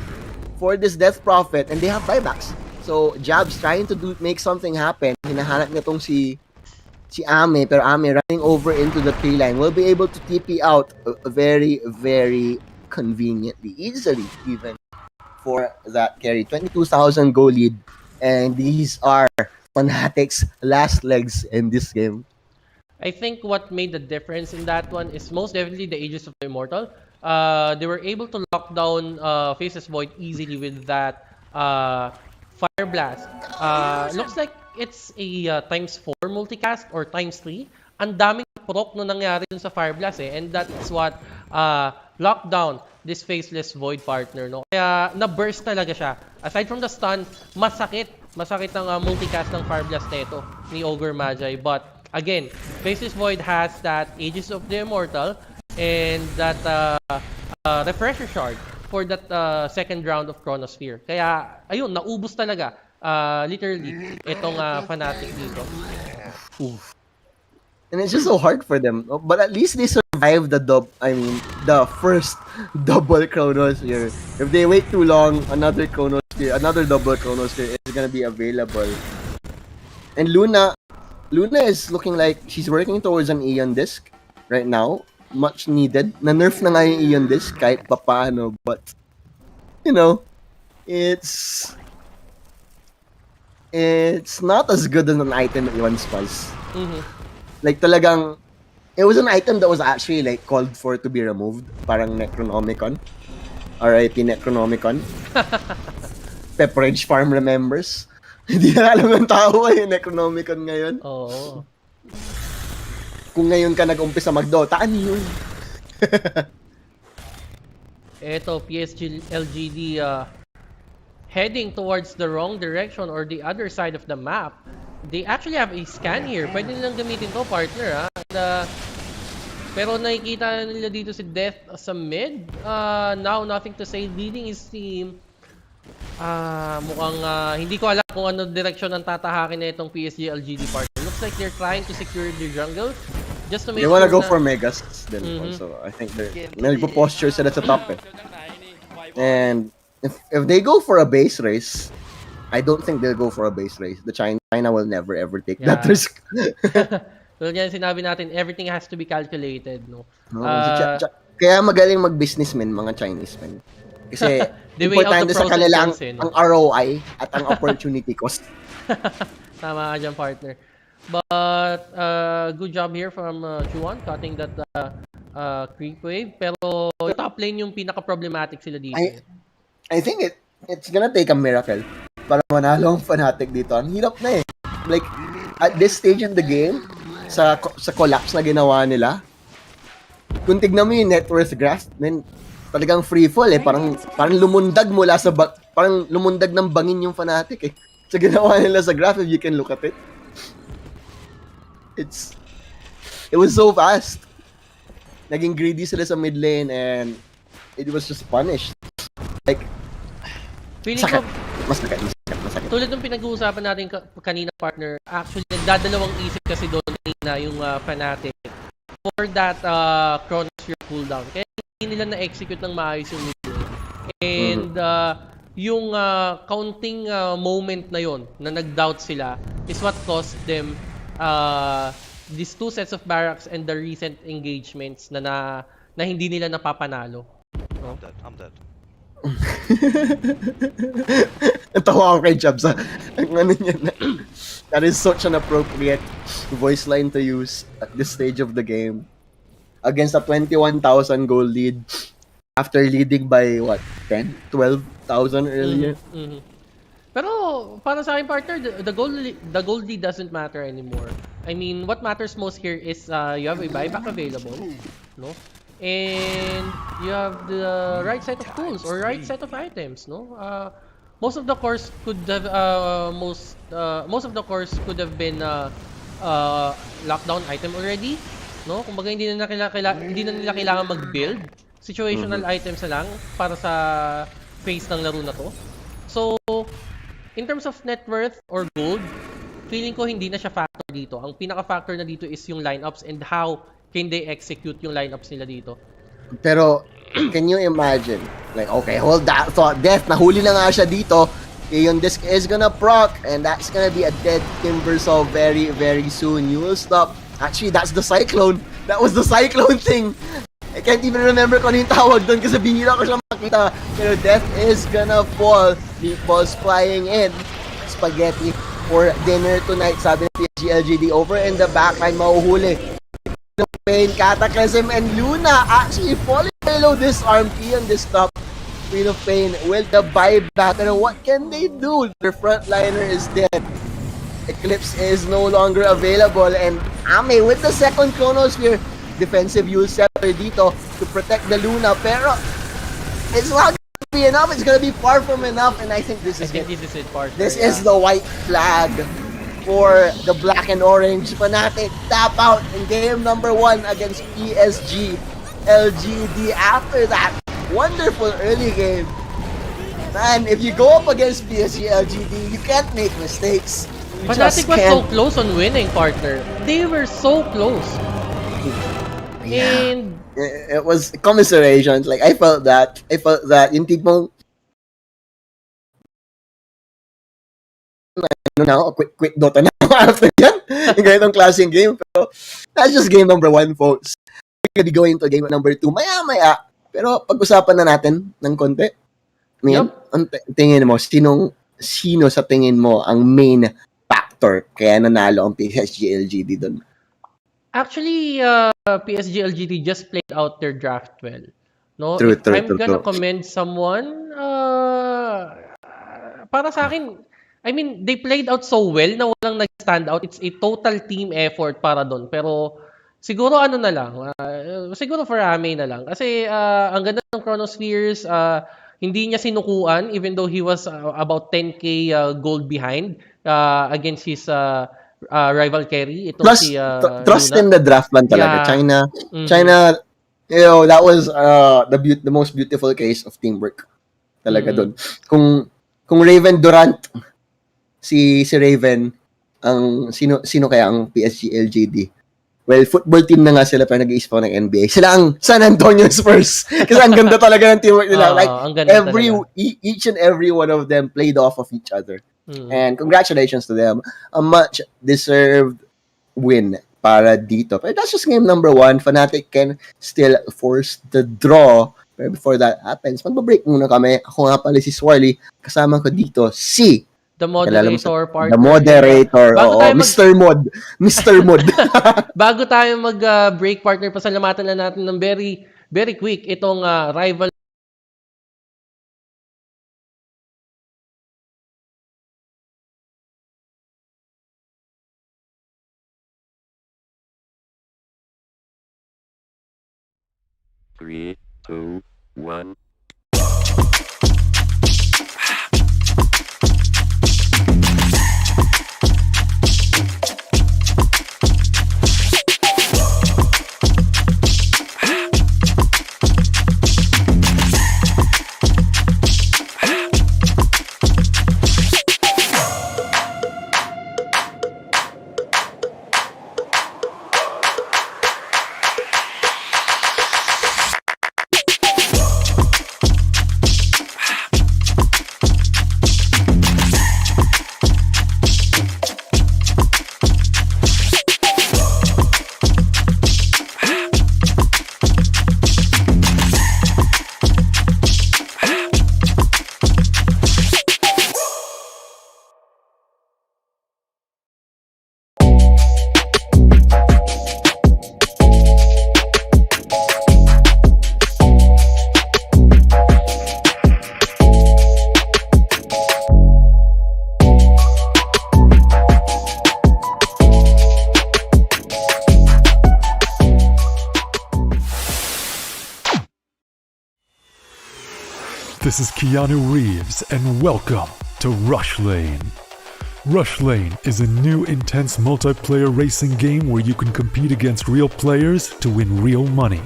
for this Death Prophet. And they have buybacks. So, Jab's trying to make something happen. Hinahanap niya tong si Ame. Pero Ame running over into the tree line will be able to TP out very, very conveniently. Easily, even for that carry. 22,000 goal lead. And these are Fnatic's last legs in this game. I think what made the difference in that one is most definitely the Aegis of the Immortal. They were able to lock down Faceless Void easily with that Fire Blast. Looks like it's a ×4 multicast or ×3. Ang daming proc no nangyari dun sa Fire Blast eh. And that's what locked down this Faceless Void partner, no? Kaya na-burst talaga siya. Aside from the stun, masakit ang multicast ng Fire Blast nito ni Ogre Magi. But again, Faceless Void has that Aegis of the Immortal and that Refresher Shard for that second round of Chronosphere. Kaya, ayun, naubos talaga. Literally, itong Fnatic dito. Oof. And it's just so hard for them. But at least they survived the first double Chronosphere. If they wait too long, another double Chronosphere is gonna be available. And Luna is looking like she's working towards an Aeon Disc right now. Much needed. Na-nerf na nga yung Aeon Disc kahit papaano. But, you know, it's not as good as an item that once was. Like talagang, it was an item that was actually like called for to be removed. Parang Necronomicon. RIP Necronomicon. Pepperidge Farm remembers. Hindi na alam ng tao yung Necronomicon ngayon. Oo. Kung ngayon ka nag-umpisa mag-Dota, ano yun? Eto, PSG.LGD heading towards the wrong direction or the other side of the map. They actually have a scan here. Pwede nilang gamitin to, partner, ha? And, pero nakikita nila dito si Death sa mid. Now, nothing to say. Leading his team. Mukhang hindi ko alam kung ano direction ang tatahakin na itong PSG.LGD partner. Looks like they're trying to secure their jungle. Just to make They wanna sure go for Megas then also. I think they're nagpo-posture sila sa top eh. And if they go for a base race, I don't think they'll go for a base race. The China will never ever take that Yeah. risk. Tulad yan, sinabi natin, everything has to be calculated, no? Oo, kaya magaling mag-businessmen, mga Chinese men. Kasi they weigh out the importante sa pros and kanila cons, no? ang ROI at ang opportunity cost. Tama ka dyan, partner. But, good job here from Chuan, cutting that creep wave. Pero, yung top lane yung pinaka-problematic sila dito. I think it's gonna take a miracle para manalo ang Fnatic dito. Ang hirap na eh. Like, at this stage in the game, sa collapse na ginawa nila, kung tignan mo yung net worth graph, then talagang free fall eh. Parang lumundag mula sa parang lumundag ng bangin yung Fnatic eh. Sa ginawa nila sa graph, if you can look at it. It was so fast. Naging greedy sila sa mid lane and it was just punished. Like, Feeling ko, masakit. tulad ng pinag-uusapan natin kanina, partner, actually, nagdadalawang isip kasi doon kanina yung Fnatic for that Chronosphere cooldown. Kaya hindi nila na-execute ng maayos yung mid lane. And yung counting moment na yon na nag-doubt sila is what caused them these two sets of barracks and the recent engagements na hindi nila napapanalo. No? I'm dead. Natawa ako kay Jabs. Ang ano niya na. That is such an appropriate voice line to use at this stage of the game. Against a 21,000 goal lead. After leading by what? 10? 12,000 earlier? Mm-hmm. Pero para sa akin, partner, the gold lead doesn't matter anymore. I mean, what matters most here is you have a buyback available, no? And you have the right set of tools or right set of items, no? Most of the cores could have most of the cores could have been lockdown item already, no? Kumbaga hindi na nila kailangan mag-build. Situational items na lang para sa phase ng laro na to. So, in terms of net worth or gold, feeling ko hindi na siya factor dito. Ang pinaka-factor na dito is yung lineups and how can they execute yung lineups nila dito. Pero, can you imagine? Like, okay, hold that thought. Death, nahuli na nga siya dito. Yung disc is gonna proc and that's gonna be a dead Timbersaw very, very soon. You will stop. Actually, that's the Cyclone. That was the Cyclone thing. I can't even remember kung ano yung tawag doon kasi bihira ko siya makita. Pero Death is gonna fall. Meatballs flying in. Spaghetti for dinner tonight, sabi ng PSG.LGD. Over in the backline, mahuhuli. Pain, Cataclysm, and Luna actually falling below this RMP on this top. Queen of Pain with the buyback. And what can they do? Their frontliner is dead. Eclipse is no longer available. And Ame with the second Chronosphere. Defensive Yule Scepter dito to protect the Luna. Pero it's not gonna be enough. It's gonna be far from enough. And I think this is it. This is the white flag for the black and orange Fnatic. Tap out in game number 1 against PSG.LGD. After that wonderful early game. Man, if you go up against PSG.LGD, you can't make mistakes. Fnatic was so close on winning, partner. They were so close. Yeah. And it was commiserations. Like, I felt that. Yung tipong, ano na ako, quit Dota na ako after yan. Yung ganitong klaseng game. Pero, that's just game number 1, folks. We're gonna be going to game number 2. Maya-maya. Pero, pag-usapan na natin ng konti. Ngayon, ang tingin mo, sino sa tingin mo ang main factor kaya nanalo ang PSG.LGD doon? actually, PSG.LGD just played out their draft well. No, True, if I'm gonna commend someone, para sa akin, I mean, they played out so well na walang nag-stand out. It's a total team effort para doon. Pero siguro ano na lang, siguro for Ame na lang. Kasi ang ganda ng Chronospheres, hindi niya sinukuan even though he was about 10k gold behind against his rival carry. Ito Plus, si trust Luna. in the draft man talaga. Yeah. China, you know, that was the most beautiful case of teamwork talaga doon. Kung Raven Durant, si Raven, ang sino kaya ang PSG.LGD? Well, football team na nga sila pero nag-i-spawn ng NBA. Sila ang San Antonio Spurs. Kasi ang ganda talaga ng teamwork nila. Like, each and every one of them played off of each other. And congratulations to them. A much deserved win para dito. Pero that's just game number 1. Fnatic can still force the draw. Pero before that happens, magba-break muna kami. Ako nga pala si Swarly. Kasama ko dito si The moderator partner. The moderator. Bago Oo, tayo Mr. Mod. Mr. Mod. Bago tayo mag-break partner, pasalamatan lang natin ng very, very quick itong rival. Three, two, one. This is Keanu Reeves, and welcome to Rush Lane. Rush Lane is a new intense multiplayer racing game where you can compete against real players to win real money.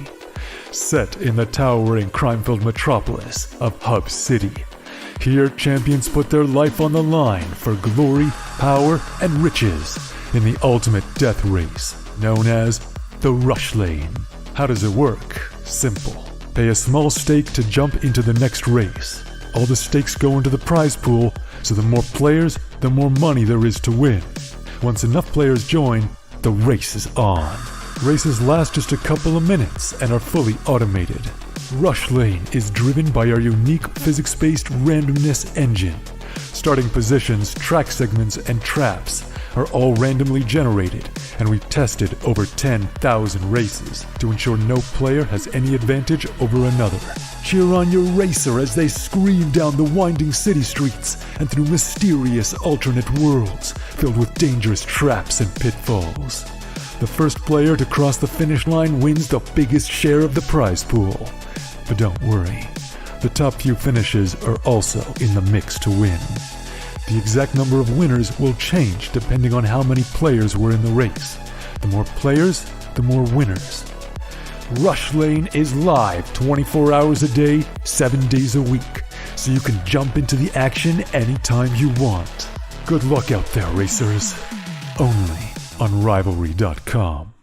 Set in the towering crime-filled metropolis of Hub City, here champions put their life on the line for glory, power, and riches in the ultimate death race known as the Rush Lane. How does it work? Simple. Pay a small stake to jump into the next race. All the stakes go into the prize pool, so the more players, the more money there is to win. Once enough players join, the race is on. Races last just a couple of minutes and are fully automated. Rush Lane is driven by our unique physics-based randomness engine. Starting positions, track segments, and traps are all randomly generated, and we've tested over 10,000 races to ensure no player has any advantage over another. Cheer on your racer as they scream down the winding city streets and through mysterious alternate worlds filled with dangerous traps and pitfalls. The first player to cross the finish line wins the biggest share of the prize pool. But don't worry, the top few finishes are also in the mix to win. The exact number of winners will change depending on how many players were in the race. The more players, the more winners. Rush Lane is live 24 hours a day, 7 days a week, so you can jump into the action anytime you want. Good luck out there, racers. Only on Rivalry.com.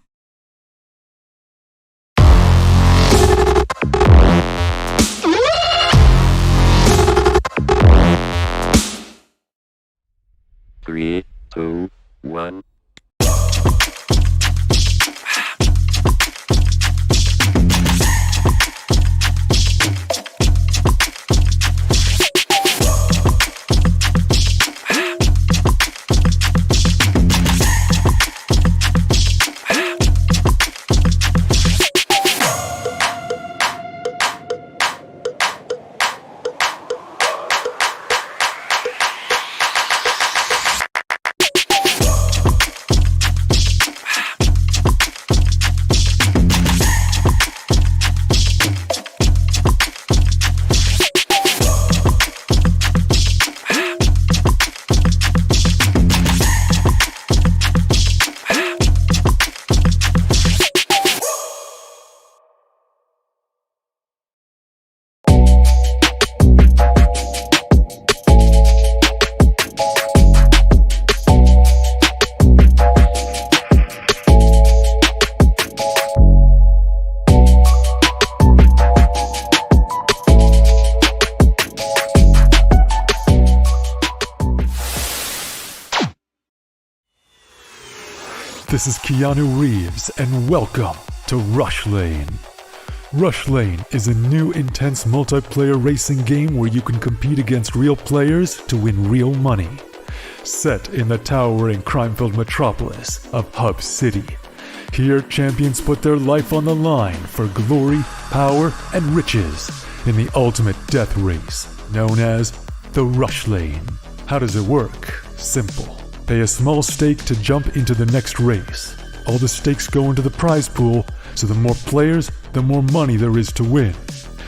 Three, two, one. This is Keanu Reeves, and welcome to Rush Lane. Rush Lane is a new intense multiplayer racing game where you can compete against real players to win real money. Set in the towering crime-filled metropolis of Hub City. Here, champions put their life on the line for glory, power, and riches in the ultimate death race, known as the Rush Lane. How does it work? Simple. Pay a small stake to jump into the next race. All the stakes go into the prize pool, so the more players, the more money there is to win.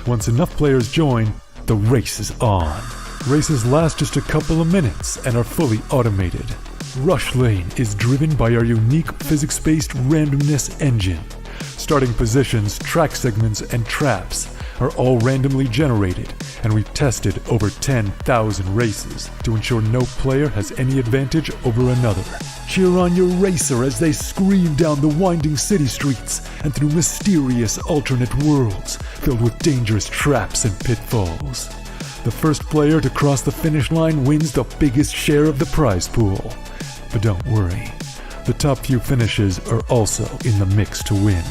Once enough players join, the race is on. Races last just a couple of minutes and are fully automated. Rush Lane is driven by our unique physics-based randomness engine. Starting positions, track segments, and traps are all randomly generated, and we've tested over 10,000 races to ensure no player has any advantage over another. Cheer on your racer as they scream down the winding city streets and through mysterious alternate worlds filled with dangerous traps and pitfalls. The first player to cross the finish line wins the biggest share of the prize pool. But don't worry, the top few finishes are also in the mix to win.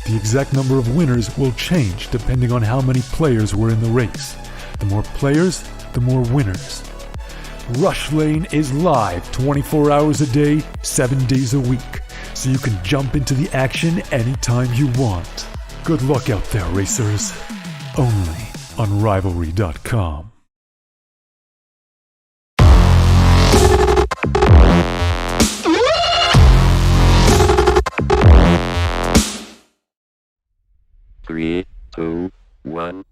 The exact number of winners will change depending on how many players were in the race. The more players, the more winners. Rush Lane is live 24 hours a day, 7 days a week, so you can jump into the action anytime you want. Good luck out there, racers. Only on Rivalry.com. Three, two, one.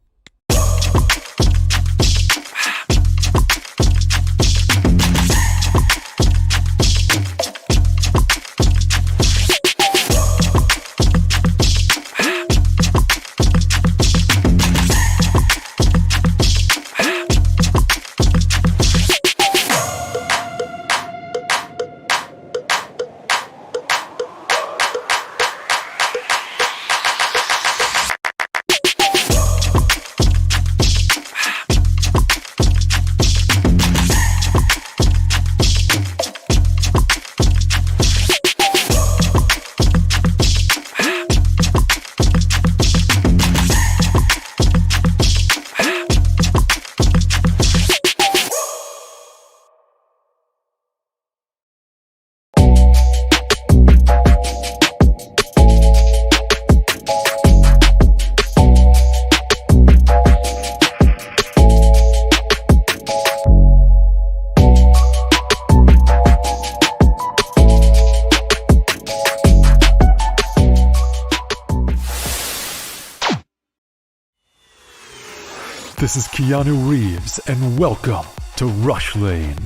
This is Keanu Reeves, and welcome to Rush Lane.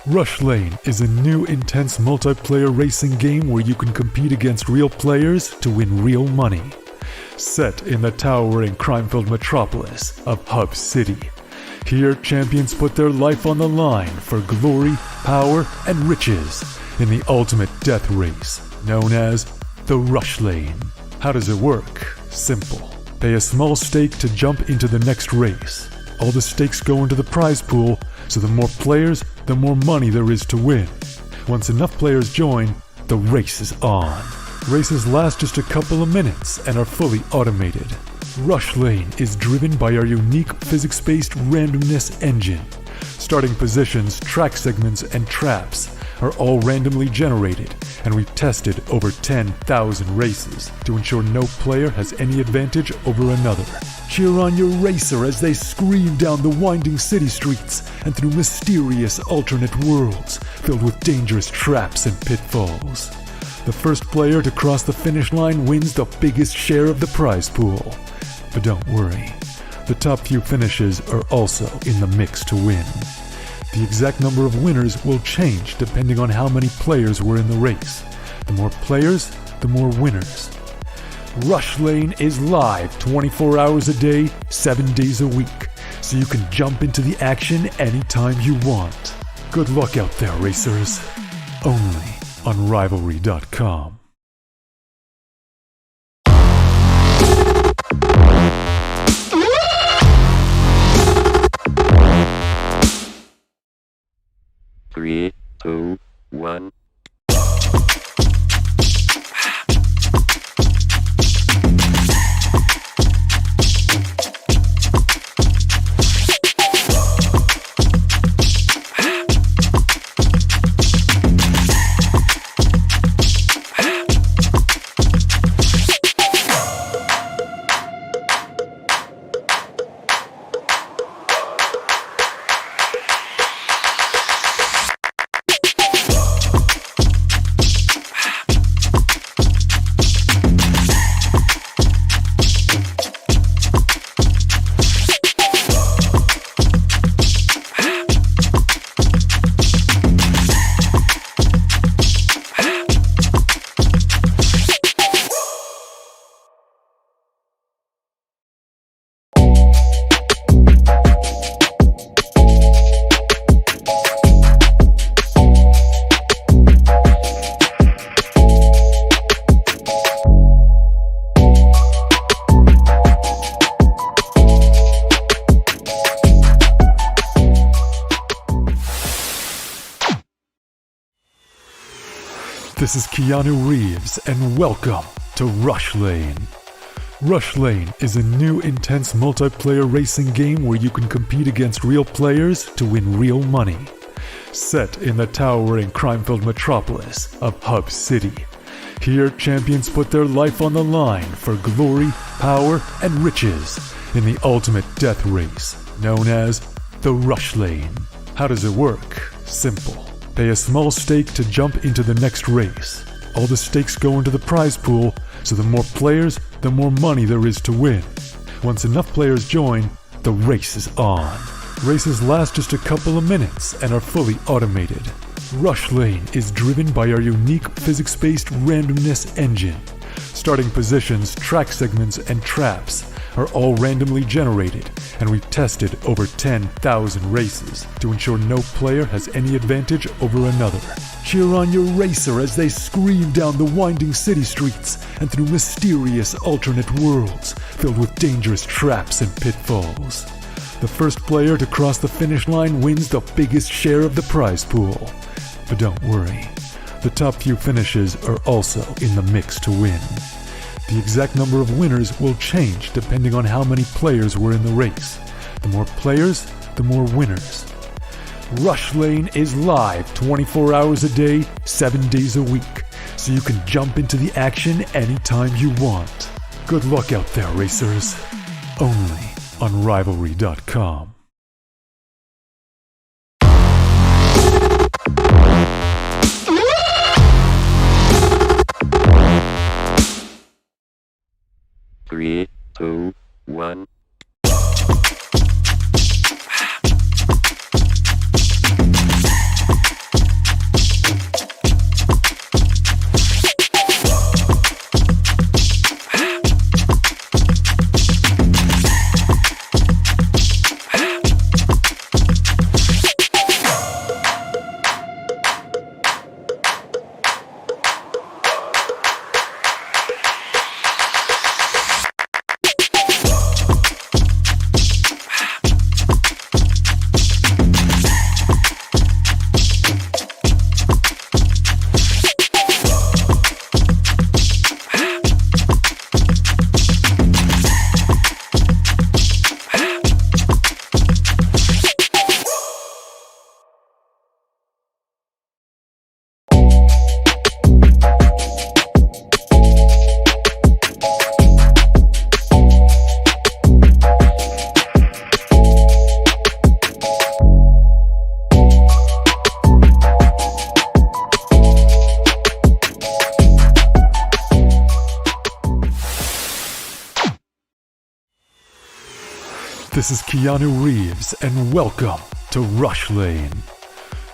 Rush Lane is a new intense multiplayer racing game where you can compete against real players to win real money. Set in the towering crime-filled metropolis of Hub City. Here, champions put their life on the line for glory, power, and riches in the ultimate death race, known as the Rush Lane. How does it work? Simple. Pay a small stake to jump into the next race. All the stakes go into the prize pool, so the more players, the more money there is to win. Once enough players join, the race is on. Races last just a couple of minutes and are fully automated. Rush Lane is driven by our unique physics-based randomness engine. Starting positions, track segments, and traps are all randomly generated, and we've tested over 10,000 races to ensure no player has any advantage over another. Cheer on your racer as they scream down the winding city streets and through mysterious alternate worlds filled with dangerous traps and pitfalls. The first player to cross the finish line wins the biggest share of the prize pool. But don't worry, the top few finishes are also in the mix to win. The exact number of winners will change depending on how many players were in the race. The more players, the more winners. Rush Lane is live 24 hours a day, 7 days a week, so you can jump into the action anytime you want. Good luck out there, racers. Only on Rivalry.com. Three, two, one. This is Keanu Reeves, and welcome to Rush Lane. Rush Lane is a new intense multiplayer racing game where you can compete against real players to win real money. Set in the towering crime-filled metropolis of Hub City. Here, champions put their life on the line for glory, power, and riches in the ultimate death race, known as the Rush Lane. How does it work? Simple. Pay a small stake to jump into the next race. All the stakes go into the prize pool, so the more players, the more money there is to win. Once enough players join, the race is on. Races last just a couple of minutes and are fully automated. Rush Lane is driven by our unique physics-based randomness engine. Starting positions, track segments, and traps are all randomly generated, and we've tested over 10,000 races to ensure no player has any advantage over another. Cheer on your racer as they scream down the winding city streets and through mysterious alternate worlds filled with dangerous traps and pitfalls. The first player to cross the finish line wins the biggest share of the prize pool. But don't worry, the top few finishes are also in the mix to win. The exact number of winners will change depending on how many players were in the race. The more players, the more winners. Rush Lane is live 24 hours a day, 7 days a week, so you can jump into the action anytime you want. Good luck out there, racers. Only on Rivalry.com. Three, two, one. This is Keanu Reeves, and welcome to Rush Lane.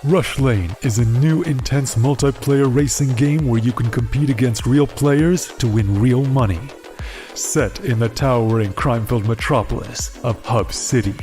Rush Lane is a new intense multiplayer racing game where you can compete against real players to win real money. Set in the towering crime-filled metropolis of Hub City.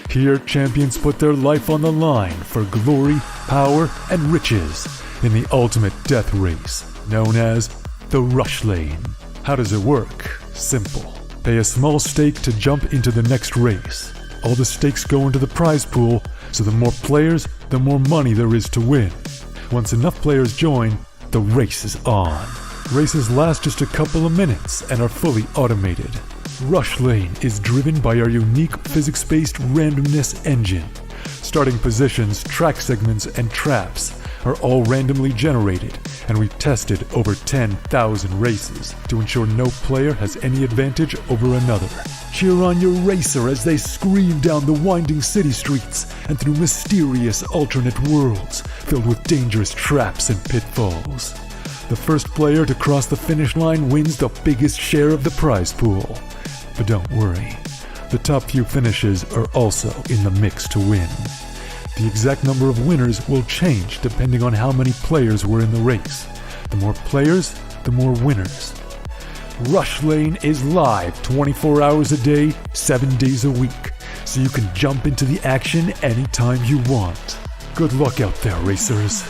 Here, champions put their life on the line for glory, power, and riches in the ultimate death race, known as the Rush Lane. How does it work? Simple. Pay a small stake to jump into the next race. All the stakes go into the prize pool, so the more players, the more money there is to win. Once enough players join, the race is on. Races last just a couple of minutes and are fully automated. Rush Lane is driven by our unique physics-based randomness engine. Starting positions, track segments, and traps are all randomly generated, and we've tested over 10,000 races to ensure no player has any advantage over another. Cheer on your racer as they scream down the winding city streets and through mysterious alternate worlds filled with dangerous traps and pitfalls. The first player to cross the finish line wins the biggest share of the prize pool. But don't worry, the top few finishes are also in the mix to win. The exact number of winners will change depending on how many players were in the race. The more players, the more winners. Rush Lane is live 24 hours a day, 7 days a week, so you can jump into the action anytime you want. Good luck out there, racers.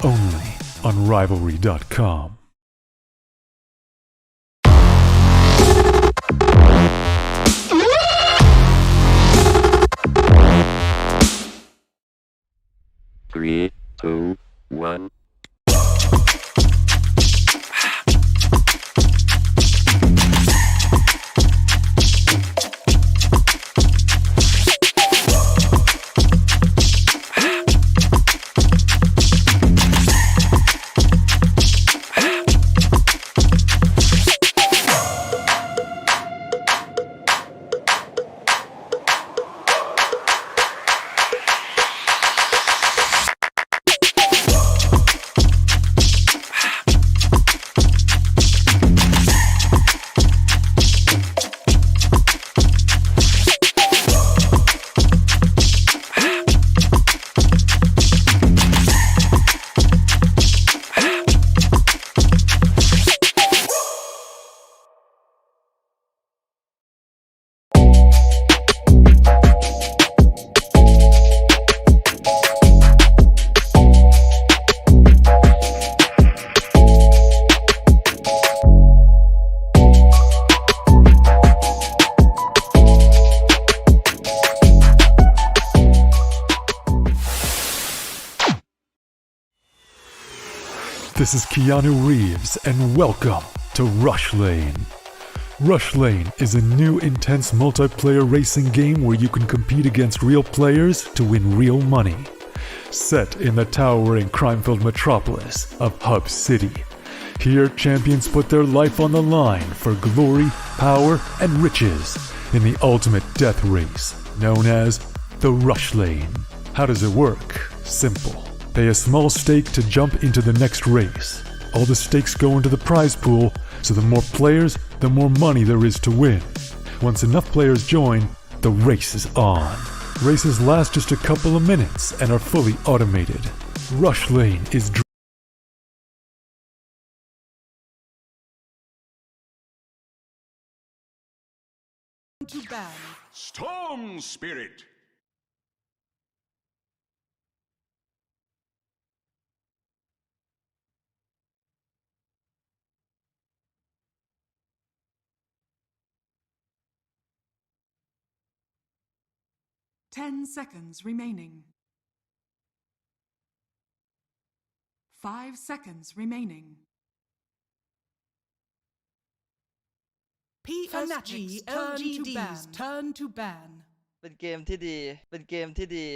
Only on Rivalry.com. Three, two, one. This is Keanu Reeves, and welcome to Rush Lane. Rush Lane is a new intense multiplayer racing game where you can compete against real players to win real money. Set in the towering crime-filled metropolis of Hub City. Here, champions put their life on the line for glory, power, and riches in the ultimate death race, known as the Rush Lane. How does it work? Simple. Pay a small stake to jump into the next race. All the stakes go into the prize pool, so the more players, the more money there is to win. Once enough players join, the race is on. Races last just a couple of minutes and are fully automated. Rush Lane is to ban. Storm Spirit! Ten seconds remaining. 5 seconds remaining. PSG.LGD's turn to ban. เป็นเกมที่ดี เป็นเกมที่ดี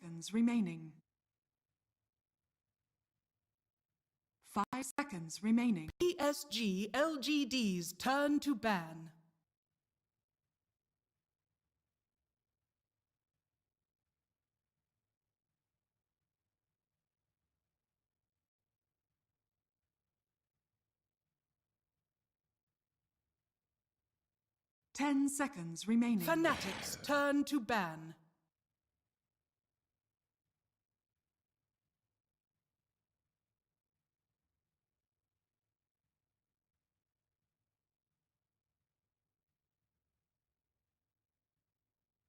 Seconds remaining. 5 seconds remaining. PSG.LGD's turn to ban. Ten seconds remaining. Fnatic's turn to ban.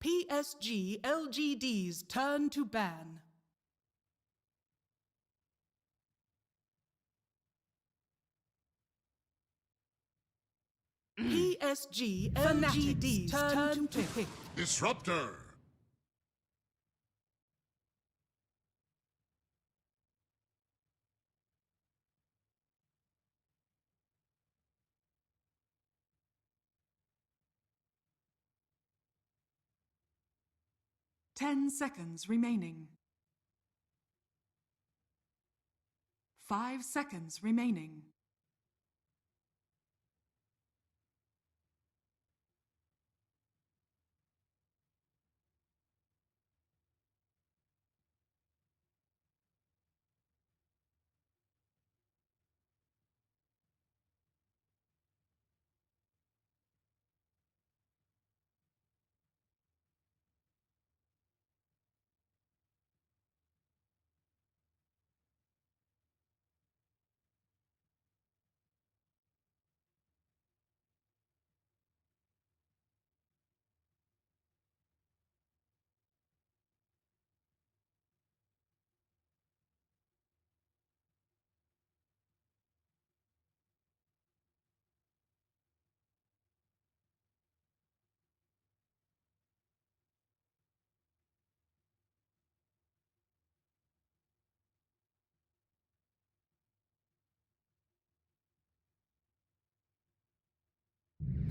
PSG.LGD's turn to ban. PSG.LGD's turn to pick. Disruptor! 10 seconds remaining. 5 seconds remaining.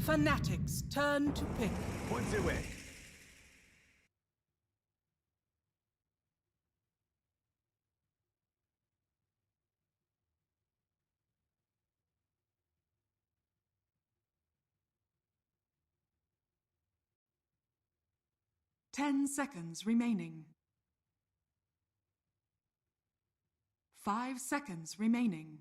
Fnatic's turn to pick. Points away. Ten seconds remaining. 5 seconds remaining.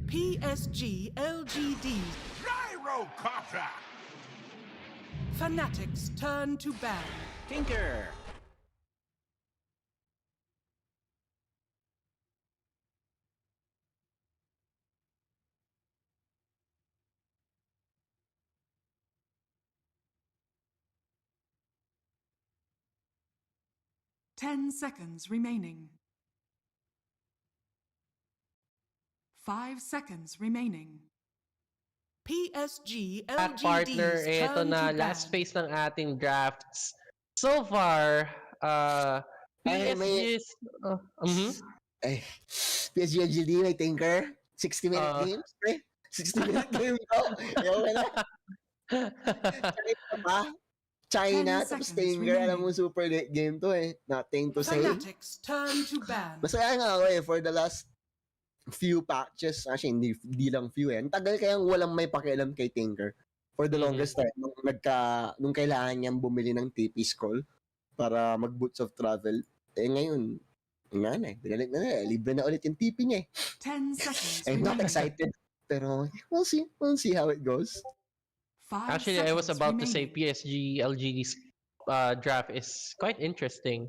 PSG.LGD. Gyrocopter! Fnatic's turn to ban. Tinker! 10 seconds remaining. 5 seconds remaining. At partner, PSG.LGD's ito turn na to last ban. phase ng ating drafts. So far, Ay, may- PSG's Ay, PSG.LGD, may Tinker. 60-minute Uh, games, pre. 60-minute game to. Ewan ka na. China pa. China, 10 tapos seconds Tinker. Alam mo, remaining. super late game to eh. Nothing to say. Fnatic's turn to ban. Masaya nga ako eh, for the last few patches, actually hindi lang few eh. Ang tagal kayang walang may pakialam kay Tinker. For the longest time, nung kailangan niyang bumili ng TP scroll para mag-boots of travel. Eh ngayon, nga na eh, binalik na eh. Libre na ulit yung TP niya eh. 10 seconds I'm not remaining. excited, pero we'll see how it goes. 5 Actually, I was seconds about to say remaining. PSG.LGD's draft is quite interesting.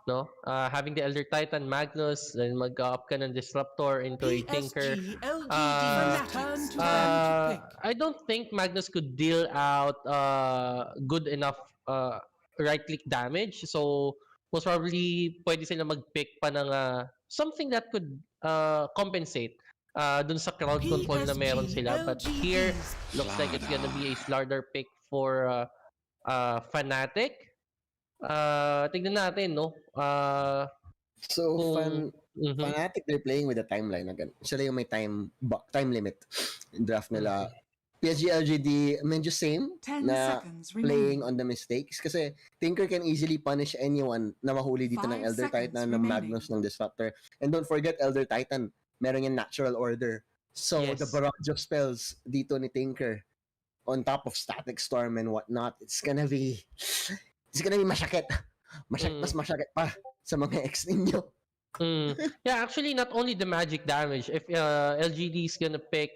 No, having the Elder Titan Magnus, then mag-up ka ng Disruptor into a Tinker. PSG.LGD's turn to ban to pick. I don't think Magnus could deal out good enough right-click damage. So, most probably, pwede sila mag-pick pa ng something that could compensate dun sa crowd control na meron sila. But here, looks like it's gonna be a Slardar pick for Fnatic. Tignan natin, no? So, Mhm. Fnatic, they're playing with a timeline again. Sila yung may time limit. Draft nila. PSG.LGD, medyo same 10 na seconds playing remaining. on the mistakes. Kasi Tinker can easily punish anyone na mahuli dito ng 5 Elder seconds Titan, ng remaining. Magnus, ng Disruptor. And don't forget, Elder Titan, meron yung natural order. So, Yes. the barrage of spells dito ni Tinker, on top of Static Storm and whatnot, it's gonna be masyakit. Mas masyakit pa sa mga ex ninyo. Yeah, actually, not only the magic damage. If LGD is gonna pick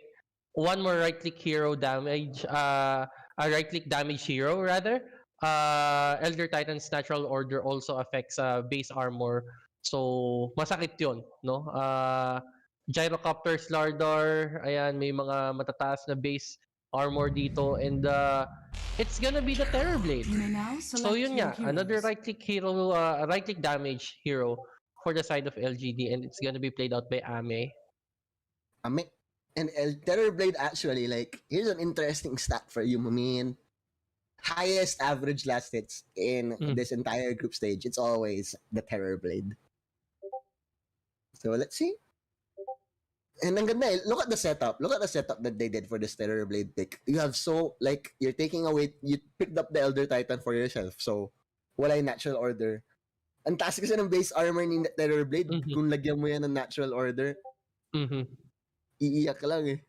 one more right-click hero damage, a right-click damage hero rather, Elder Titan's natural order also affects base armor. So, masakit yun, no? Gyrocopter, Slardar, ayan, may mga matataas na base armor dito, and it's gonna be the Terrorblade. You may now So select yun your nga, another heroes. right-click hero, right-click damage hero for the side of LGD, and it's gonna be played out by Ame. And Terrorblade actually, like, here's an interesting stat for you, Mamin. Highest average last hits in this entire group stage. It's always the Terrorblade. So let's see. And ang ganda eh. Look at the setup. Look at the setup that they did for this Terrorblade pick. You have you picked up the Elder Titan for yourself. So, wala yung natural order. Ang taas kasi ng base armor ni Terrorblade. Kung lagyan mo yan ng natural order, iiyak ka lang eh.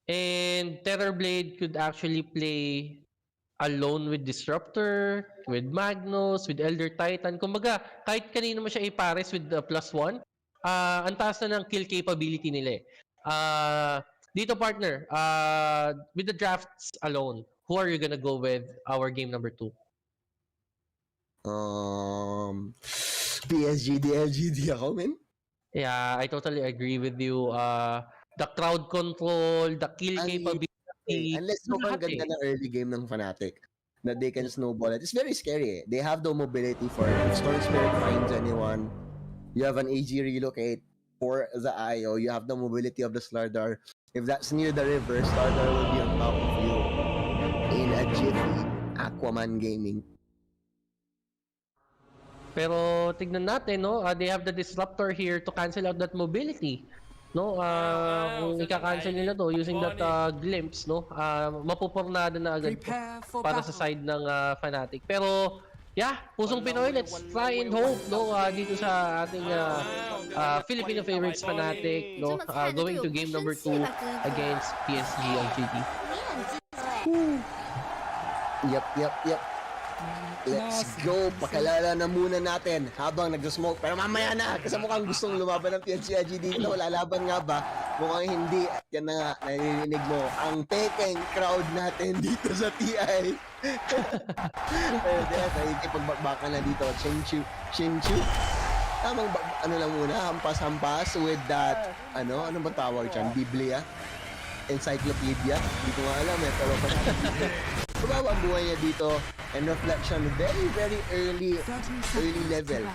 And Terrorblade could actually play alone with Disruptor, with Magnus, with Elder Titan. Kumbaga, kahit kanino mo siya ipares with the +1, ang taas na ng kill capability nila eh. Dito partner, with the drafts alone, who are you gonna go with our game number 2? PSG.LGD ako, man. Yeah, I totally agree with you. The crowd control, the kill capability. Unless sobrang ganda ng early game ng Fnatic that they can snowball it. It's very scary eh. They have the mobility for it. If Storm Spirit finds anyone, you have an AG relocate for the IO, you have the mobility of the Slardar. If that's near the river, Slardar will be on top of you in a jiffy. Aquaman Gaming. Pero tignan natin, no? They have the Disruptor here to cancel out that mobility. No, kung ika-cancel nila to using that glimpse, no, mapupurnada na agad para sa side ng Fnatic. Pero yeah, pusong Pinoy, let's try and hope, no, dito sa ating Filipino favorites Fnatic, no, going to game number 2 against PSG.LGD. Yep. Let's go! Pakilala na muna natin habang nag-smoke. Pero mamaya na, kasi mukhang gustong lumaban ng PSG.LGD dito. Lalaban nga ba? Mukhang hindi. At yan na nga, naririnig mo, ang pekeng crowd natin dito sa TI. Pero dahil, nakikipagbakbakan na dito. Shinchu. Tamang, ano lang muna, hampas-hampas with that, ano ba tawag dyan? Biblia? Encyclopedia? Hindi ko nga alam pero Bumaba ang buhay niya dito. And reflection, very early level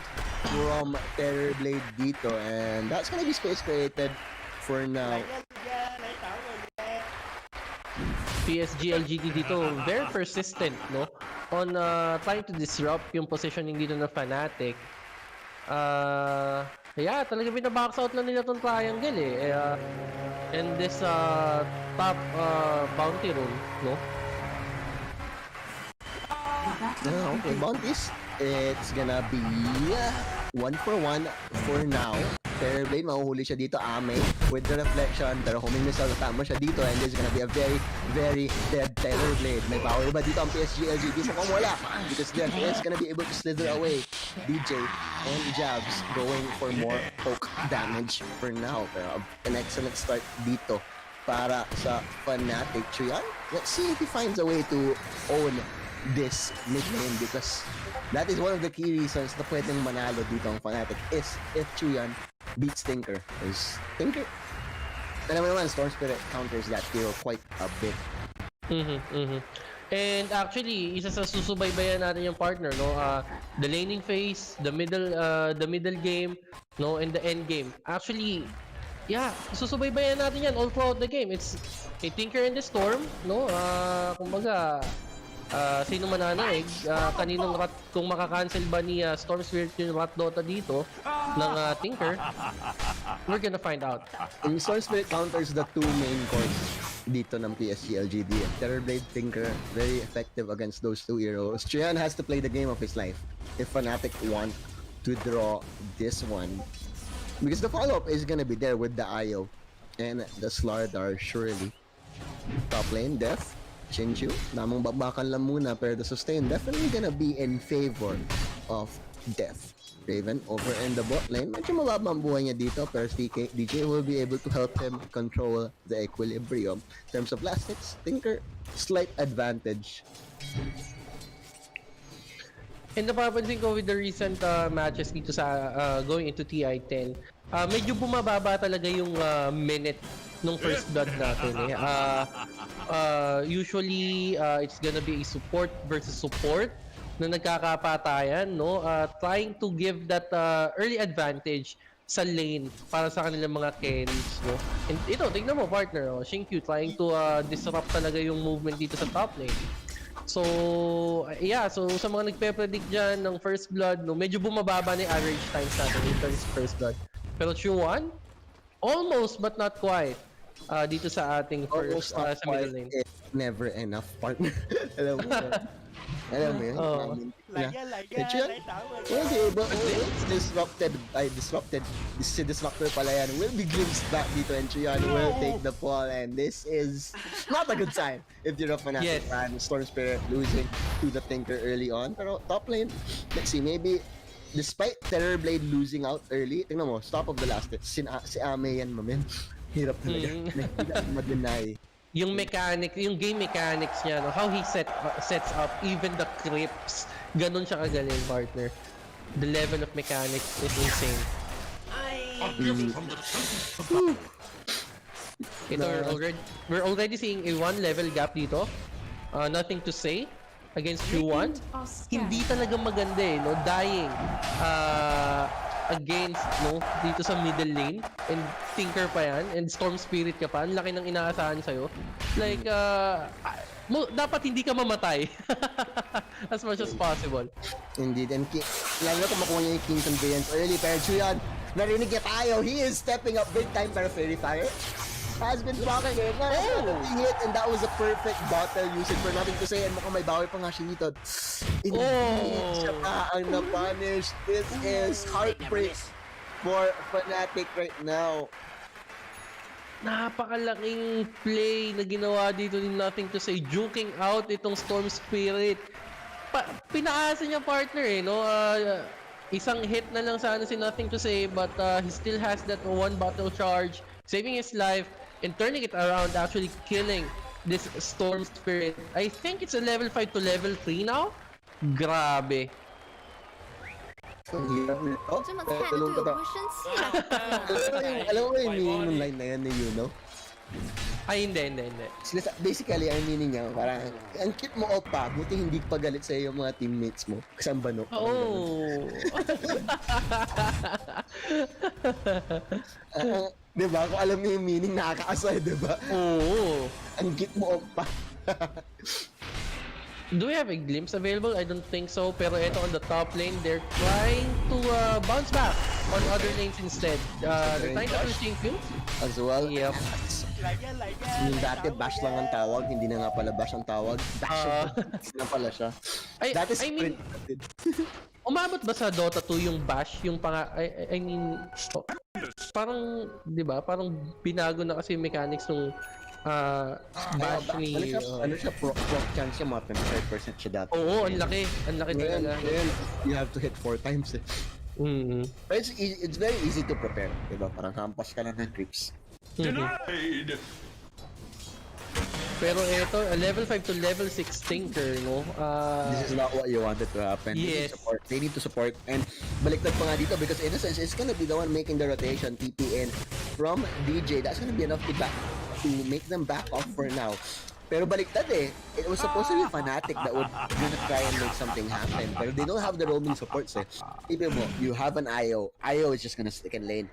from Terrorblade dito. And that's gonna be space created for now. PSG.LGD dito, very persistent, no? On trying to disrupt yung positioning dito ng Fnatic. Yeah, talaga binabox out na nila tong triangle eh. And this top bounty room, no? Okay, bounties. It's gonna be 1-for-1 for now. Terrorblade, mahuhuli siya dito. Ame with the reflection. Pero homing missile, tama siya dito. And this is gonna be a very dead Terrorblade. May power ba dito ang PSG.LGD? Mukhang wala. Because then it's gonna be able to slither away. DJ and Jabs going for more poke damage for now. Pero an excellent start dito para sa Fnatic. Chuyan, let's see if he finds a way to own this mid lane because that is one of the key reasons na pwedeng manalo dito ang Fnatic is if Chuyan beats Tinker. Because Tinker, alam mo naman, Storm Spirit counters that hero quite a bit. And actually, isa sa susubaybayan natin yung partner, no? The laning phase, the middle game, no, and the end game. Actually, yeah, susubaybayan natin yan all throughout the game. It's a Tinker and the Storm, no? Kumbaga, sino mananaig, kaninong rat, kung makakancel ba ni Storm Spirit yung rat Dota dito ng Tinker, we're gonna find out. Yung Storm Spirit counters the two main cores dito ng PSG.LGD. Terrorblade, Tinker, very effective against those two heroes. Trian has to play the game of his life if Fnatic want to draw this one. Because the follow-up is gonna be there with the IO and the Slardar surely. Top lane, Def. Shinchu, namang babakan lang muna pero the sustain definitely gonna be in favor of Death. Raven over in the bot lane, medyo mababa ang buhay niya dito pero DJ will be able to help him control the equilibrium. In terms of last hits, Tinker, slight advantage. And napapansin ko with the recent matches dito sa going into TI-10, medyo bumababa talaga yung minute nung first blood natin eh. Usually, it's gonna be a support versus support na nagkakapatayan, no? Trying to give that early advantage sa lane para sa kanilang mga carries, no? And ito, tignan mo partner, oh, Shinkyu trying to disrupt talaga yung movement dito sa top lane. So, yeah, so sa mga nagpe-predict dyan ng first blood, no, medyo bumababa na yung average times natin in terms of first blood. Pero Q1, almost but not quite. Dito sa ating first sa middle lane. Never enough partner. Alam mo yun. Alam mo yun. It's disrupted. Si Disruptor pala yan. Will be glimpsed back dito and Chuyan will take the fall and this is not a good sign if you're a Fnatic fan. Storm Spirit losing to the Tinker early on. Pero top lane, let's see, maybe despite Terrorblade losing out early, tingnan mo, stop of the last hit. Si Ame yan, mamin. Hirap talaga. Hindi ma-deny. Yung mechanic, yung game mechanics niya, no? How he sets up even the creeps. Ganun siya kagaling, partner. The level of mechanics is insane. We're already seeing a 1 level gap dito. Nothing to say against Q1. Hindi talaga maganda eh, no? Dying against, no, dito sa middle lane and Tinker pa yan and Storm Spirit ka pa, ang laki ng inaasahan sa'yo. Like, dapat hindi ka mamatay as much as possible. Indeed, and lalo na kung makuha niya yung King Conveyance early, pero Chuyan, narinig niya tayo, he is stepping up big time, pero Fairy Fire has been blocking it. Hit, and that was a perfect bottle usage for nothing to say, and mukhang may bawi pa nga siya nito. Siya pa ang na-punish. This is heartbreak for Fnatic right now. Napakalaking play na ginawa dito ni Nothing to Say, juking out itong Storm Spirit. Pinaasa niya partner eh, no? Isang hit na lang sana si Nothing to Say, but he still has that one battle charge, saving his life and turning it around, actually killing this Storm Spirit. I think it's a level 5 to level 3 now. Grabe. 这么菜的队友会生气的。alam mo yung meaning ng line na yan ni Yuno? Ay, hindi. Basically, ang meaning niya, parang, ang cute mo, Opa, buti hindi pa galit sa'yo yung mga teammates mo. Kasi ang banok. Oh. Diba? Kung alam mo yung meaning, nakakaasay, diba? Oo. Ang cute mo, Opa. Do we have a glimpse available? I don't think so. Pero ito on the top lane, they're trying to bounce back on other lanes instead. They're trying to exchange kills. As well. Yep. Yung dati, bash lang ang tawag. Hindi na nga pala bash ang tawag. Bash na pala siya. That is I mean, umabot ba sa Dota 2 yung bash? Yung I mean, parang, di ba? Parang binago na kasi yung mechanics nung bash ni... Ano siya, proc chance siya, mga 25% siya dati. Oo, ang laki. Ang laki talaga. Ngayon, you have to hit 4 times eh. Mm-hmm. But it's very easy to prepare, diba? Parang hampas ka lang ng creeps. Denied. Pero ito, level 5 to level 6 Tinker, no? This is not what you wanted to happen. Yes. They need to support. And baliktad pa nga dito because in a sense, it's gonna be the one making the rotation, TPN from DJ. That's gonna be enough to make them back off for now. Pero baliktad eh. It was supposed to be Fnatic that would try and make something happen. Pero they don't have the roaming supports eh. Even mo, you have an IO. IO is just gonna stick in lane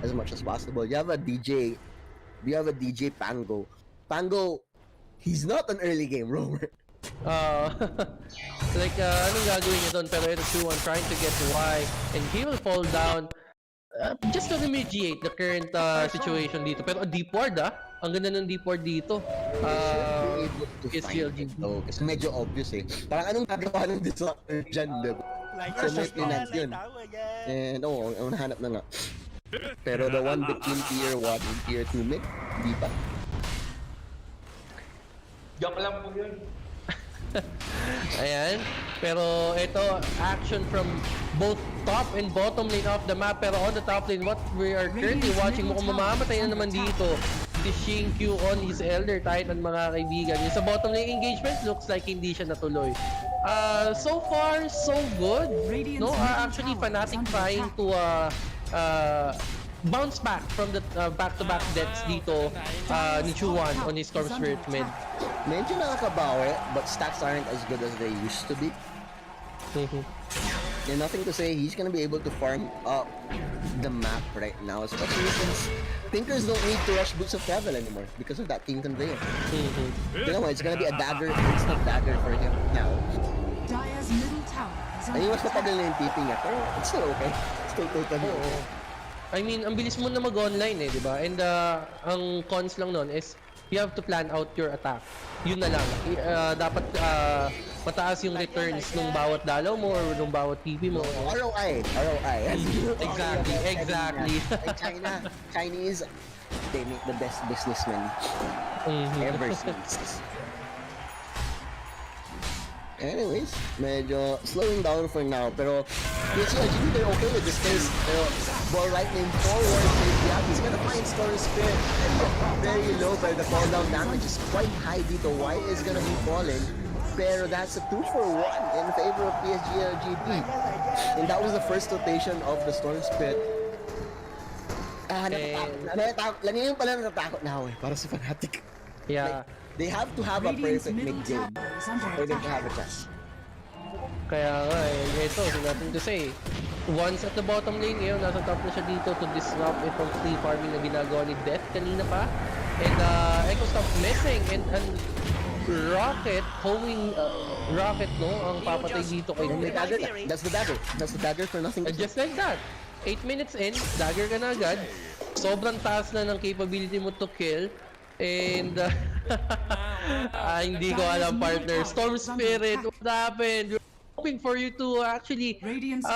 as much as possible. You have a DJ. You have a DJ Pango. Pango, he's not an early game roamer. Like, anong gagawin niya doon? Pero ito 2-1 trying to get Y and he will fall down just to remediate the current situation dito. Pero a deep ward ang ganda ng deep ward dito. PSG.LGD. Kasi medyo obvious eh. Parang anong gagawa ng disruptor dyan, diba? So maintenance yun. And ang nahanap na nga. Pero the one between tier 1 and tier 2 mid, di pa. Joke lang po yun. Ayan. Pero ito, action from both top and bottom lane of the map. Pero on the top lane, what we are currently watching, mukhang mamamatay na naman dito. Si Shinkyu on his Elder Titan, mga kaibigan. Yung sa bottom lane engagement, looks like hindi siya natuloy. So far, so good. No, actually, Fnatic trying to bounce back from the back-to-back deaths dito ni Chuan on his Storm Spirit mid. Medyo nakakabawi, but stats aren't as good as they used to be. And nothing to say, he's gonna be able to farm up the map right now, especially since Thinkers don't need to rush Boots of Travel anymore because of that team conveyor. You know what, it's gonna be a dagger, instant dagger for him now. Dire's middle tower is Ay, mas matagal na yung TP niya, pero it's still okay. Still totally okay. I mean, ang bilis mo na mag-online eh, di ba? And ang cons lang nun is you have to plan out your attack. Yun na lang. Dapat mataas yung returns nung bawat dalaw mo or nung bawat TP mo. ROI. Exactly. Chinese, they make the best businessmen ever since. Anyways, medyo slowing down for now, pero PSG.LGD, they're okay with this case. Pero ball lightning forward, he's gonna find Storm Spirit very low, but the fall down damage is quite high dito. Y is gonna be falling, pero that's a 2-for-1 in favor of PSG.LGD. And that was the first rotation of the Storm Spirit. Lang pala natatakot na ako eh, para sa Fnatic. Yeah. They have to have a perfect mid-game for them to have a chance. Kaya nga eh, ito, nothing to say. Once at the bottom lane, ngayon, nasa top na siya dito to disrupt itong free farming na ginagawa ni Death kanina pa. And Echo stop missing and Rocket, homing Rocket, no, ang papatay dito kay Death. That's the dagger for nothing. Just like that. 8 minutes in, dagger ka na agad. Sobrang taas na ng capability mo to kill. And hindi ko alam, partner. Storm Spirit, what happened? hoping for you to actually Radiant's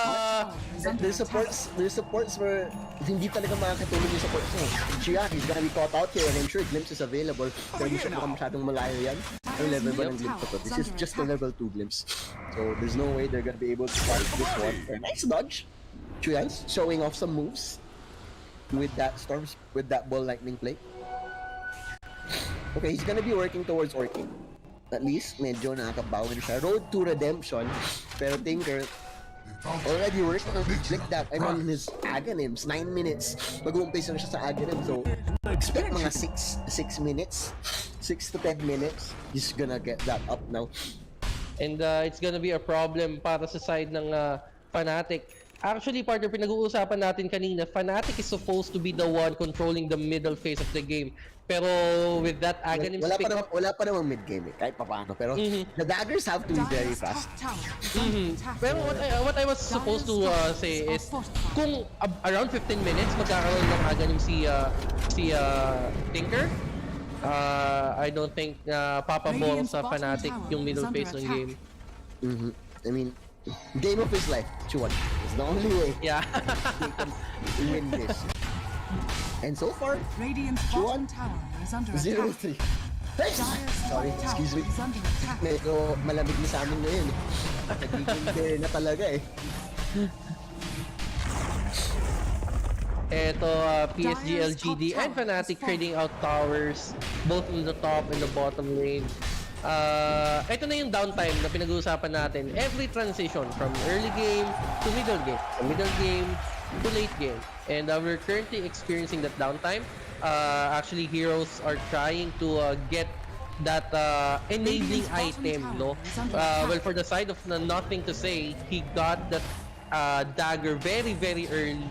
There's supports where hindi talaga makakatulong yung supports niya. Siya, he's gonna be caught out here and I'm sure Glimpse is available. Pero hindi siya masyadong malayo yan. Ang level ba ng Glimpse to? This is just a level 2 Glimpse. So there's no way they're gonna be able to fight this one. Nice dodge. Chuyans showing off some moves with that ball lightning play. Okay, he's gonna be working towards Orchid. At least, medyo nakakabawi siya. Road to redemption. Pero Tinker, already working on like that. I mean, his Aghanims, 9 minutes. Mag-uumpisa na siya sa Aghanim. So, expect mga 6 minutes. 6 to 10 minutes. He's gonna get that up now. and it's gonna be a problem para sa side ng Fnatic. Actually, partner, pinag-uusapan natin kanina, Fnatic is supposed to be the one controlling the middle phase of the game. Pero with that Aghanim wala pa namang mid-game eh, kahit papaano. Pero the daggers have to be very fast. Pero what I was supposed to say is, kung around 15 minutes magkakaroon ng Aghanim si Tinker, I don't think papabor sa Fnatic yung middle phase ng game. I mean, game of his life, Chuan. It's the only way Yeah. they can win this. And so far, Radiant's bottom tower is under attack. 0-3. Hey! Sorry, excuse me. Medyo malamig na sa amin ngayon. Nagiging fair na talaga eh. Eto, PSG.LGD and Fnatic trading out towers, both in the top and the bottom lane. Ito na yung downtime na pinag-uusapan natin. Every transition from early game to middle game, from middle game to late game. And we're currently experiencing that downtime. Actually, heroes are trying to get that enabling item, no? Well, for the side of Nothing to Say, he got that dagger very, very early.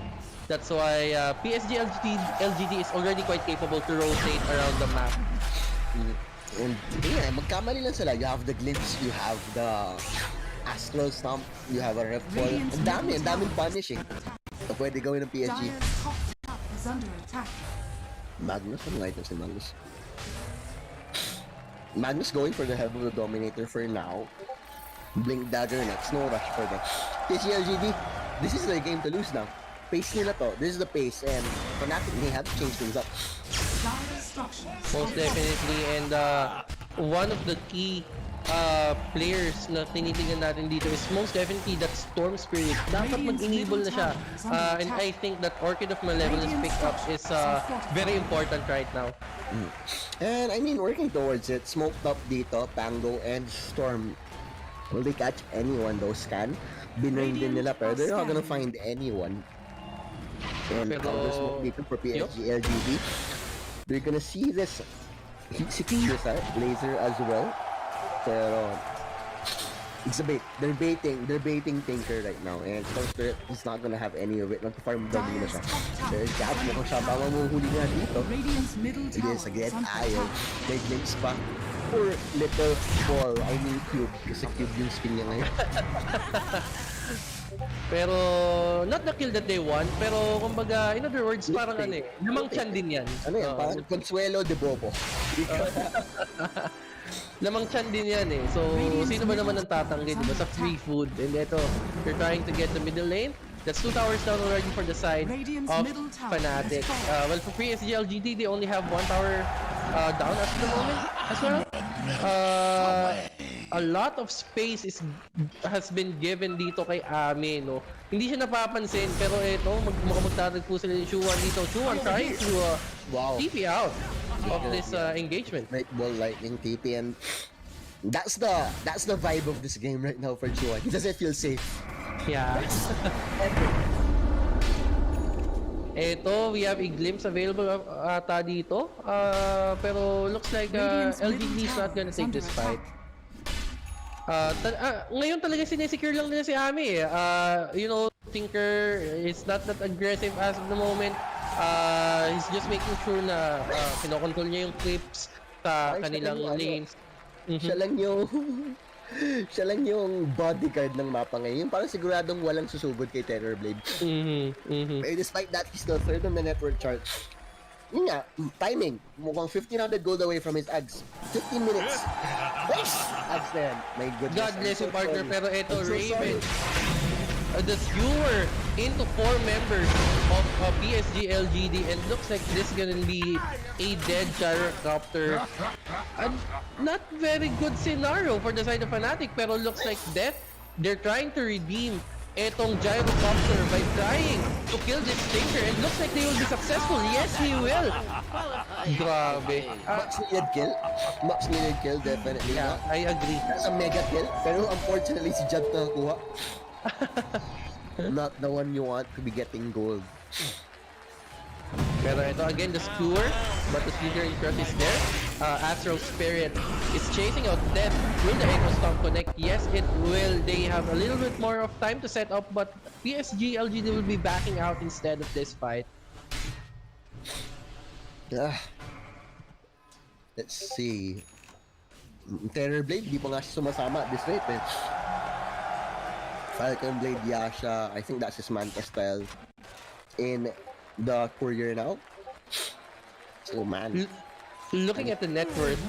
That's why PSG.LGD is already quite capable to rotate around the map. And yeah, magkamali lang sila. You have the Glimpse, you have the Astral Stomp, you have a Rep Ball. Ang daming punishing. So pwede gawin ng PSG. Is under attack. Magnus, ano ito si Magnus? Magnus going for the Head of the Dominator for now. Blink Dagger next, no rush for them. PSG.LGD, this is their game to lose now. Pace nila to, this is the pace, and Fnatic, they have to change things up. Most definitely, and one of the key players na tinitingnan natin dito is most definitely that Storm Spirit. Dapat mag-enable na siya. And I think that Orchid of Malevolence pick-up is very important right now. And I mean, working towards it, smoked up dito, Pango and Storm. Will they catch anyone though? Scan? Binurn din nila, pero they're not gonna find anyone. And counter smoke dito for PSG.LGD. They're gonna see this heat-seeking laser as well. Pero it's a bait. They're baiting Tinker right now. And Storm Spirit is not gonna have any of it. Nag-farm down na siya. There's Gab, mukhang siya pa mamuhuli nga dito. It is again, ayaw. May glimpse pa. Poor little ball. I mean Cube. Kasi Cube yung skin niya ngayon. Pero, not the kill that they want, pero kumbaga, in other words, parang ano eh, lamang tiyan din yan. Ano yan? Parang Consuelo de Bobo. Lamang tiyan din yan eh. So, sino ba naman ang tatanggi, diba? Sa free food. And ito, they're trying to get the middle lane. That's 2 towers down already for the side of Fnatic. Well, for PSG.LGD, they only have 1 tower down at the moment as well. A lot of space has been given dito kay Ame, no? Hindi siya napapansin, pero ito, magtatagpo sila ni Chuan dito. Chuan trying to TP out of this engagement. Night Ball, Lightning, TP, and that's the vibe of this game right now for Chuan. He doesn't feel safe. Yeah. Ito, we have a glimpse available ata dito. Pero looks like LGD is not gonna take this fight. Ngayon talaga sinesecure lang nila si Ami eh. You know, Tinker is not that aggressive as of the moment. He's just making sure na kinokontrol niya yung clips sa kanilang lanes. Siya lang yung bodyguard ng mapa ngayon. Parang siguradong walang susugod kay Terrorblade. But despite that, he's still third on the network chart. Yun nga, timing. Mukhang 1,500 gold away from his ads. 15 minutes. Nice! Ads na yan. My goodness. God bless I'm you, partner. sorry. Pero ito, I'm so Raven, sorry. the skewer into 4 members of PSG.LGD, and looks like this is gonna be a dead gyrocopter. Not very good scenario for the side of Fnatic, pero looks like death. They're trying to redeem etong gyrocopter by trying to kill this Tinker, and looks like they will be successful. Yes, he will. Grabe. Much needed kill. Much needed kill, definitely. Yeah, I agree. That's a mega kill. Pero unfortunately, si Jad nakakuha. Not the one you want to be getting gold. Pero ito again, the skewer, but the Slither Crush is there. Astral Spirit is chasing out Death. Will the Echo Stomp connect? Yes, it will. They have a little bit more of time to set up, but PSG.LGD will be backing out instead of this fight. Let's see. Terror Blade, di pa nga siya sumasama at this rate eh. Falcon Blade, Yasha, I think that's his Manta style in the courier now. So man. Looking at the net worth,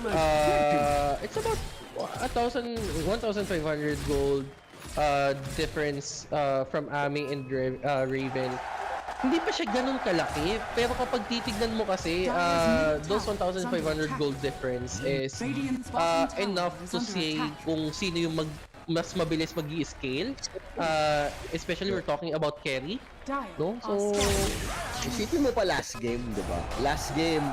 it's about 1,500 gold difference from Ami and Raven. Hindi pa siya ganun kalaki, pero kapag titignan mo kasi, those 1,500 gold difference is enough to say kung sino yung mas mabilis mag-i-scale. Especially we're talking about carry, no? So, isipin mo pa last game, di ba? Last game,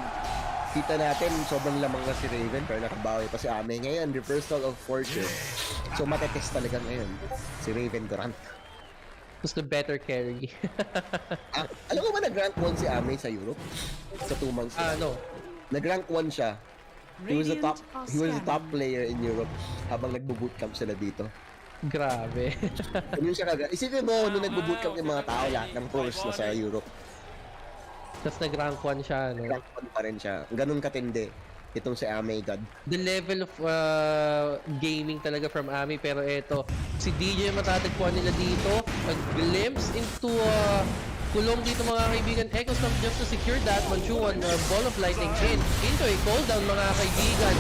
kita natin sobrang lamang na si Raven pero nakabawi pa si Ame. Ngayon, reversal of fortune. So, matetest talaga ngayon si Raven Durant. who's the better carry? Alam mo ba nag-rank 1 si Ame sa Europe? Sa 2 months na? No. Nag-rank 1 siya. He was the top player in Europe habang nagbo-bootcamp sila dito. Grabe. Ganun siya kagad. Isipin mo, nung nagbo-bootcamp yung mga tao, lahat ng pros na sa Europe. Tapos nag-rank 1 siya, no? Rank 1 pa rin siya. Ganun katindi. Itong si Ame God. The level of gaming talaga from Ami, pero eto, si DJ matatagpuan nila dito. A glimpse into kulong dito mga kaibigan. Echo Stomp just to secure that. Manchuan, ball of lightning into a cooldown mga kaibigan.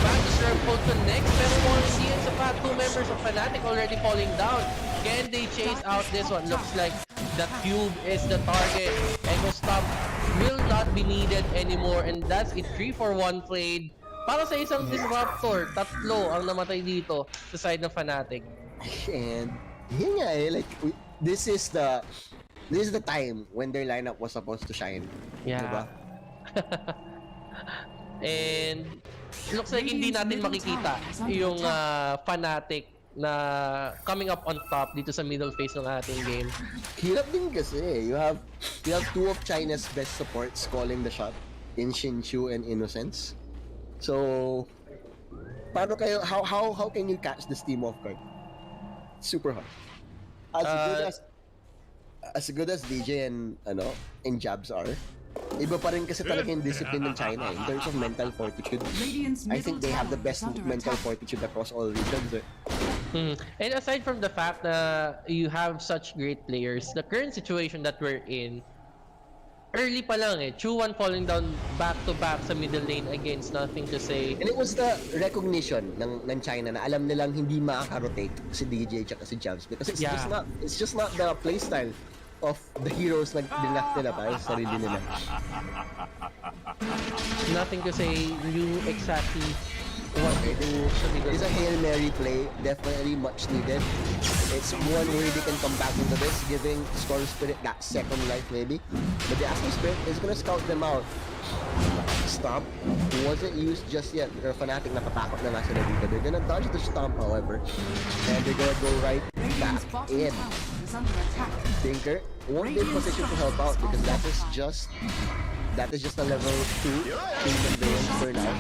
Magnus Rempel connects, pero more hindi yan sapat. 2 members of Fnatic already falling down. Can they chase out this one? Looks like the cube is the target. Echo Stomp will not be needed anymore, and that's a 3-for-1 trade. Para sa isang disruptor, 3 ang namatay dito sa side ng Fnatic. And yun nga like this is the time when their lineup was supposed to shine. Yeah. Diba? And looks like hindi natin makikita yung Fnatic na coming up on top dito sa middle phase ng ating game. Hirap din kasi. You have 2 of China's best supports calling the shot in Shinshu and Innocence. So paano kayo how can you catch this team off guard? Super hard. As good as DJ and Jabs are, iba pa rin kasi talaga yung discipline ng China in terms of mental fortitude. I think they have the best mental fortitude across all regions. And aside from the fact that you have such great players, the current situation that we're in, early pa lang Chuan falling down back-to-back sa middle lane against nothing to say. And it was the recognition ng China na alam nilang hindi makaka-rotate si DJ at si Jabs because it's just not the playstyle of the heroes na dinlock nila para sa sarili nila. Nothing to say, you exactly what to do sa middle. It's a Hail Mary play, definitely much needed. It's one way they can come back into this, giving Storm Spirit that second life maybe. But the Astral Spirit is gonna scout them out. Stomp wasn't used just yet. They're Fnatic, nakatakot na nga sila dito. They're gonna dodge the stomp however. And they're gonna go right back in. Tinker won't be in position to help out because that is just a level 2 human being for now.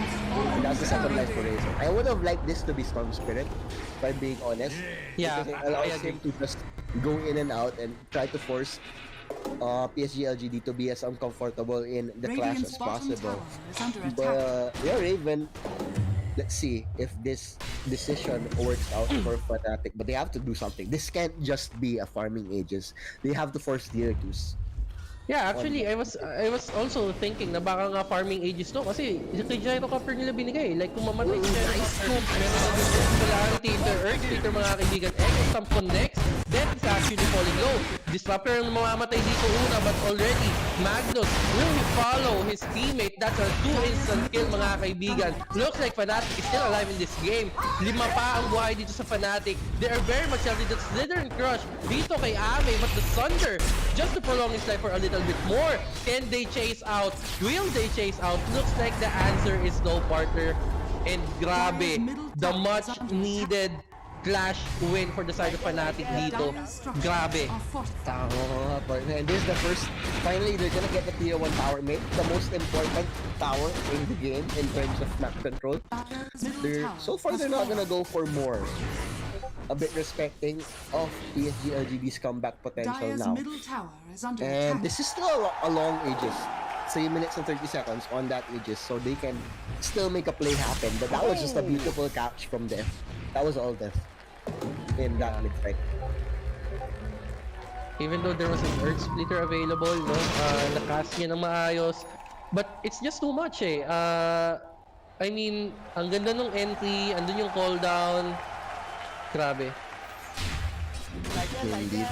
And that's the second life for Razor. I would have liked this to be Storm Spirit, if I'm being honest. Yeah, because it allows him to just go in and out and try to force PSG.LGD to be as uncomfortable in the clash as possible. But yeah, Raven, let's see if this decision works out for Fnatic. But they have to do something. This can't just be a farming Aegis. They have to force tier 2s. Yeah, actually, I was also thinking na baka nga farming ages to kasi kay Gyrocopter nila binigay. Like kung mamatay si Gyrocopter, meron na din polarity into Earth, into mga kaibigan. Echo Stamp connects, Death is actually falling low. Disruptor ang mamamatay dito una, but already Magnus will follow his teammate. That's a 2 instant kill mga kaibigan. Looks like Fnatic is still alive in this game. 5 pa ang buhay dito sa Fnatic. They are very much healthy. That's Slither and Crush dito kay Ame, but the Thunder just to prolong his life for a little bit more. Can they chase out? Will they chase out? Looks like the answer is no, partner. And grabe, the much needed clash win for the side of Fnatic dito. Grabe. Tama, partner. And this is the first, finally they're gonna get the tier 1 tower, maybe the most important tower in the game in terms of map control. So far they're not gonna go for more. A bit respecting of PSG.LGD's comeback potential now. And this is still a long Aegis. 3 minutes and 30 seconds on that Aegis, so they can still make a play happen. But that was just a beautiful catch from Death. That was all Death in that mid fight. Even though there was an Earth Splitter available, no? Nakast niya ng maayos. But it's just too much eh. I mean, ang ganda nung entry, andun yung cooldown. Grabe. Indeed.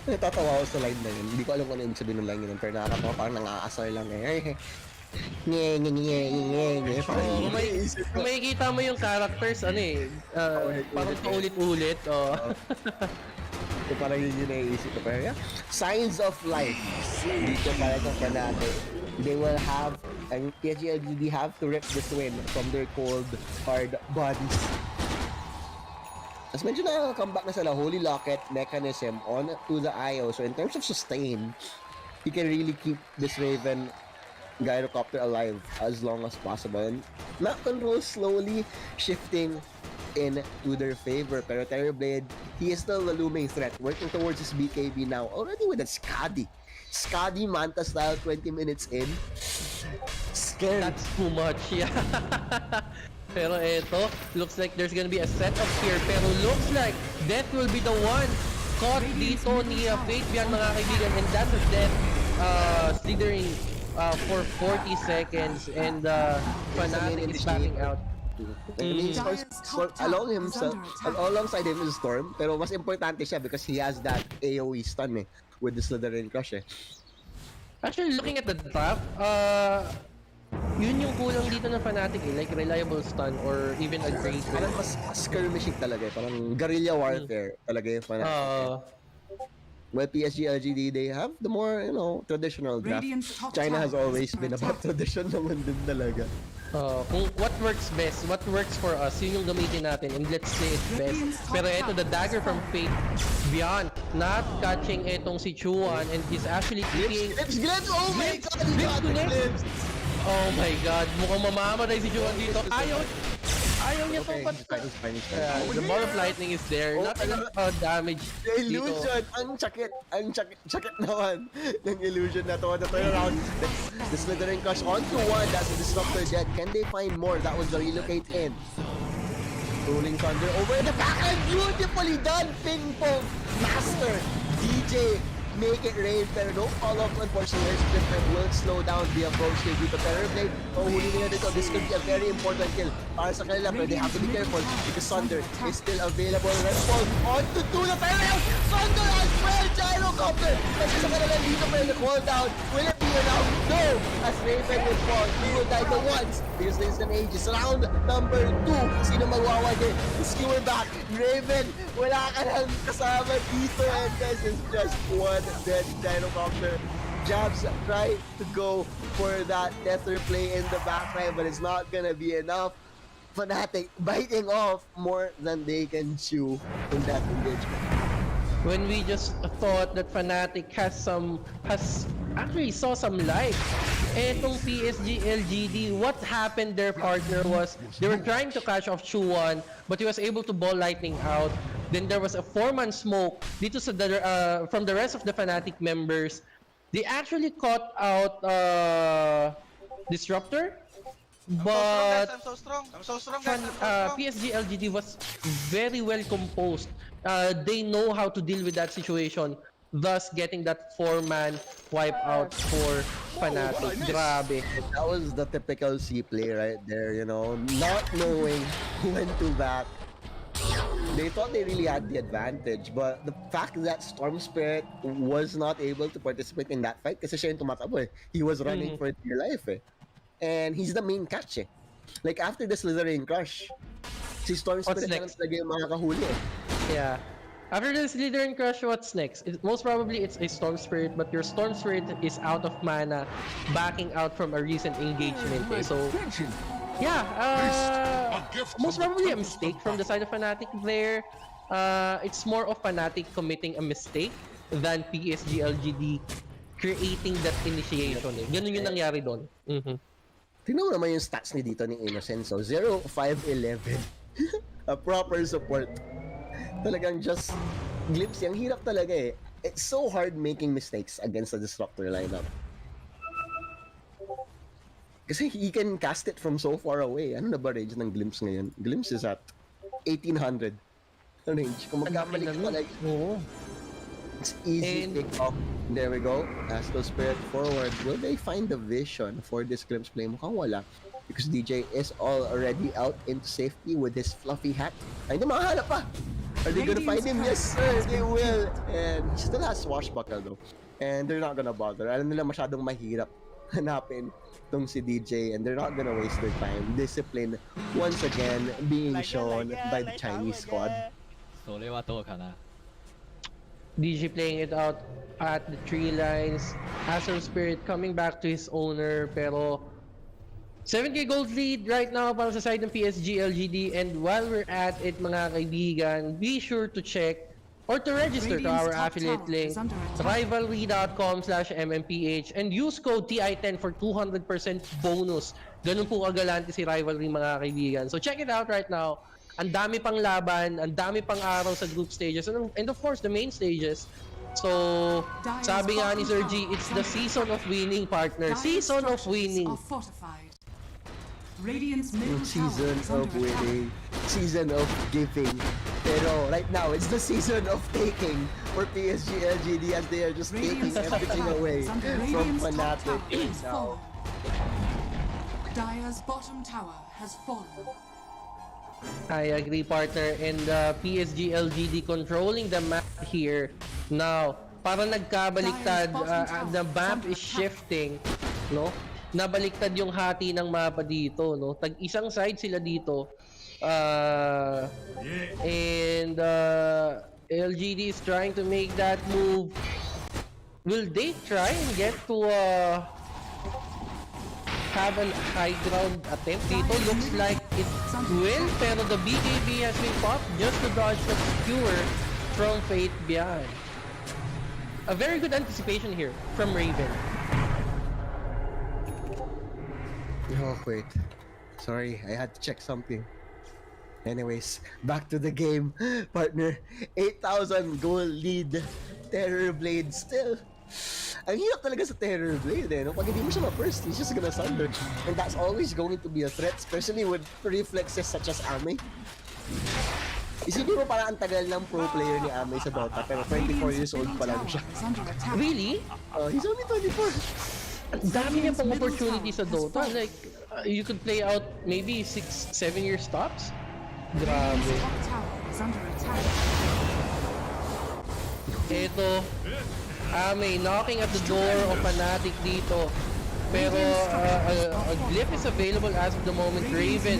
Natatawa ako sa line na yun. Hindi ko alam kung ano yung sabihin ng line yun. Pero nakakatawa, parang nang-aasar lang eh. Kung makikita mo yung characters, ano eh, parang paulit-ulit. So parang yun yung naiisip ko. Pero yeah, signs of life. Dito para sa Fnatic. They will have, and PSG.LGD have to rip this win from their cold, hard bodies. As mentioned, comeback na sila, Holy Locket mechanism on to the IO. So in terms of sustain, he can really keep this Raven Gyrocopter alive as long as possible. And map control slowly shifting in to their favor. Pero Terrorblade, he is still the looming threat, working towards his BKB now. Already with a Skadi. Skadi Manta style 20 minutes in. Scary. That's too much, yeah. Pero eto, looks like there's gonna be a setup here. Pero looks like Death will be the one caught dito ni Fabian mga kaibigan. And that's a Death slithering for 40 seconds. And Fnatic is backing out. Alongside him is Storm. Pero mas importante siya because he has that AoE stun with the Slithering Crush Actually, looking at the draft, yun yung kulang dito ng Fnatic like reliable stun or even a great win. Parang mas skirmishing talaga parang guerrilla warfare talaga yung Fnatic. Well, PSG.LGD, they have the more, traditional draft. China has always been about tradition naman din talaga. Kung what works best, what works for us, yun yung gamitin natin and let's say it best. Pero ito, the dagger from Fate Beyond, not catching etong si Chuan and he's actually kicking. Glimpse! Oh my God! Glimpse! Oh my God, mukhang mamamatay si Chuan dito. Ayaw niya pang the ball of lightning is there, not enough damage The illusion! Ang sakit naman ng illusion na to. The turnaround, the Slithering Crush onto one, that's a Disruptor dead. Can they find more? That was the relocate in. Rolling Thunder over in the backhand, beautifully done! Ping pong master! DJ, make it rain, pero no follow-up unfortunately. Different will slow down the approach kay dito. Terrorblade, huli nila dito. This could be a very important kill para sa kanila, pero they have to be careful because Thunder is still available. Redfall on to do the Terrorblade! Thunder as well! Gyrocopter! Kasi sa kanila dito pero the call down. Will it be enough? No! As Raven will fall, he will die the once because this is an Aegis. Round number 2. Sino magwawagi? Skewer back. Raven, wala ka nang kasama dito and this is just one dead Gyrocopter. Jabs try to go for that Tether play in the backline, but it's not gonna be enough. Fnatic biting off more than they can chew in that engagement. When we just thought that Fnatic actually saw some life. Etong PSG.LGD, what happened their partner was they were trying to catch off Chuan, but he was able to ball lightning out. Then there was a 4-man smoke dito sa from the rest of the Fnatic members. They actually caught out Disruptor, but I'm so strong. PSG.LGD was very well composed. They know how to deal with that situation. thus getting that 4-man wipeout for Fnatic. Grabe. That was the typical C play right there, you know, not knowing when to back. They thought they really had the advantage, but the fact that Storm Spirit was not able to participate in that fight kasi siya yung tumatakbo eh. He was running for dear life eh. And he's the main catch eh. Like after the Slithering Crush, si Storm Spirit na lang next? talaga yung makakahuli eh. Yeah. After this leader and crush, what's next? Most probably it's a Storm Spirit, but your Storm Spirit is out of mana, backing out from a recent engagement. Eh. So, yeah, most probably a mistake from the side of Fnatic there. It's more of Fnatic committing a mistake than PSG.LGD creating that initiation. Eh. Ganun yung nangyari doon. Tingnan mo naman yung stats ni dito ni Innocenzo. 0-5-11. A proper support. Talagang just glimpse. Ang hirap talaga eh. It's so hard making mistakes against a Disruptor lineup. Kasi he can cast it from so far away. Ano na ba range ng Glimpse ngayon? Glimpse is at 1800 range. Kung magkamali ka like, it's easy pick up. There we go. Astro Spirit forward. Will they find the vision for this Glimpse play? Mukhang wala. Because DJ is already out into safety with his fluffy hat. Ay, hindi makahanap pa! Are they gonna find him? Yes, sir! They will! And he still has Swashbuckle though. And they're not gonna bother. Alam nila masyadong mahirap hanapin tong si DJ and they're not gonna waste their time. Discipline once again being shown by the Chinese squad. DJ playing it out at the tree lines. Astro Spirit coming back to his owner, pero 7k gold lead right now para sa side ng PSG.LGD, and while we're at it mga kaibigan, be sure to check or to register to our affiliate link rivalry.com/mmph and use code TI10 for 200% bonus. Ganun po kagalante si Rivalry mga kaibigan. So check it out right now. Ang dami pang laban, ang dami pang araw sa group stages, and of course the main stages. So sabi nga ni Sir G, it's the season of winning, partner. Season of winning. Season of winning, season of giving. Pero right now, it's the season of taking for PSG.LGD as they are just taking everything away from Fnatic now. Dire's bottom tower has fallen. I agree, partner. And PSG.LGD controlling the map here. Now, parang nagkabaliktad. The map is shifting, no? Nabaliktad yung hati ng mapa dito, no? Tag-isang side sila dito. And LGD is trying to make that move. Will they try and get to have a high ground attempt dito? Looks like it will, pero the BKB has been popped just to dodge the skewer from Fate Beyond. A very good anticipation here from Raven. Oh, wait. Sorry, I had to check something. Anyways, back to the game, partner. 8,000 goal lead. Terror Blade still. Ang hirap talaga sa Terror Blade eh. No? Pag hindi mo siya ma-burst, he's just gonna thunder. And that's always going to be a threat, especially with reflexes such as Ame. Isipin mo parang ang tagal ng pro player ni Ame sa Dota, pero 24 years old pa lang siya. Really? He's only 24. Ang dami niya pang opportunity sa Dota. Like, you could play out maybe 6-7 years tops. Grabe. Ito, Ame knocking at the door of Fnatic dito. Pero a glyph is available as of the moment. Raven,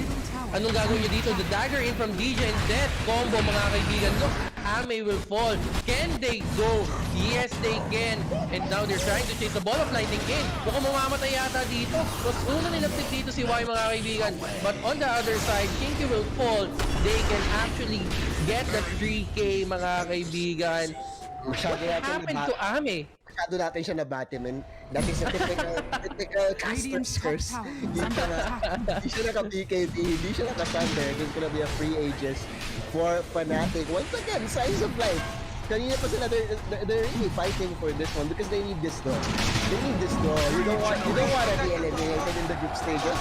anong gagawin niya dito? The dagger in from DJ and death combo mga kaibigan. Look, Ame will fall. Can they go? Yes, they can. And now they're trying to chase the ball of lightning in. Mukhang mamamatay yata dito. Mas una nilang pick dito si Y mga kaibigan. But on the other side, Kinky will fall. They can actually get the 3K mga kaibigan. What happened to Ame? Masyado natin siya nabati, man. That is a typical caster's curse. Hindi siya naka-BKB, hindi siya naka-thunder. There's gonna be a free Aegis for Fnatic. Once again, signs of life. Kanina pa sila, they're really fighting for this one because they need this draw. They need this draw. You don't want to be eliminated in the group stages.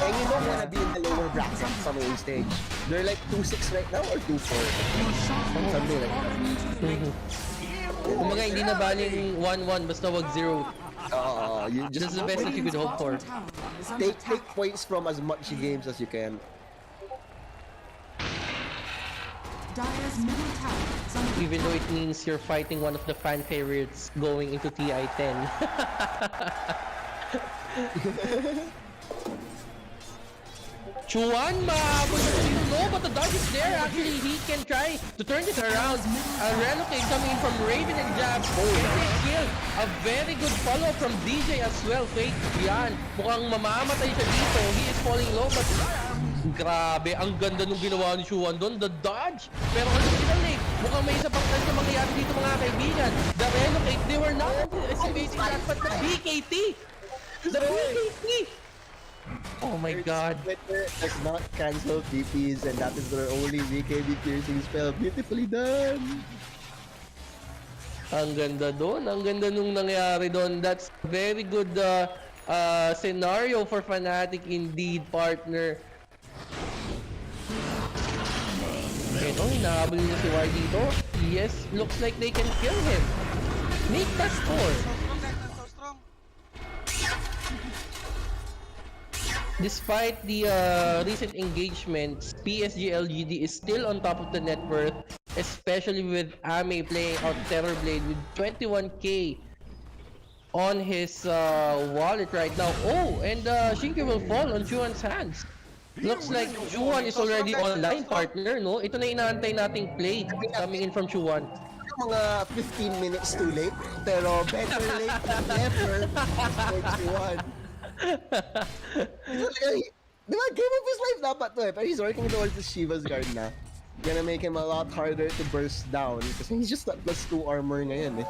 And you don't want to be in the lower bracket sa main stage. They're like 2-6 right now or 2-4. Something like that. Kumbaga, hindi na baling 1-1, basta wag 0. You That's just the best that you could hope for. take points from as much games as you can. Dire's middle tower is under Even though it means you're fighting one of the fan favorites going into TI-10. Chuan, mahabol na sa dito. No, but the dodge is there. Actually, he can try to turn this around. Relocate coming in from Raven and Jab. Kill. A very good follow-up from DJ as well. Fake yan. Mukhang mamamatay siya dito. He is falling low, but grabe, ang ganda nung ginawa ni Chuan doon. The dodge. Pero ano sila mukhang may isa pang chance na mangyayari dito mga kaibigan. The relocate, they were not anticipating that, but the BKT. The BKT. Oh my god. Twitter does not cancel TPs and that is their only BKB piercing spell. Beautifully done! Ang ganda doon. Ang ganda nung nangyari doon. That's very good scenario for Fnatic indeed, partner. Ito, hinahabol niya si Y dito. Yes, looks like they can kill him. Make that score. Despite the recent engagements, PSG.LGD is still on top of the net worth, especially with Ame playing out Terrorblade with 21k on his wallet right now. Oh, and Shinky will fall on Juan's hands. Looks like Juan is already online, partner, no? Ito na inaantay nating play coming in from Juan. Mga 15 minutes too late, pero better late than never for Juan. Diba, game of his life dapat to eh, pero he's working towards the Shiva's guard na. Gonna make him a lot harder to burst down kasi he's just at +2 armor ngayon eh.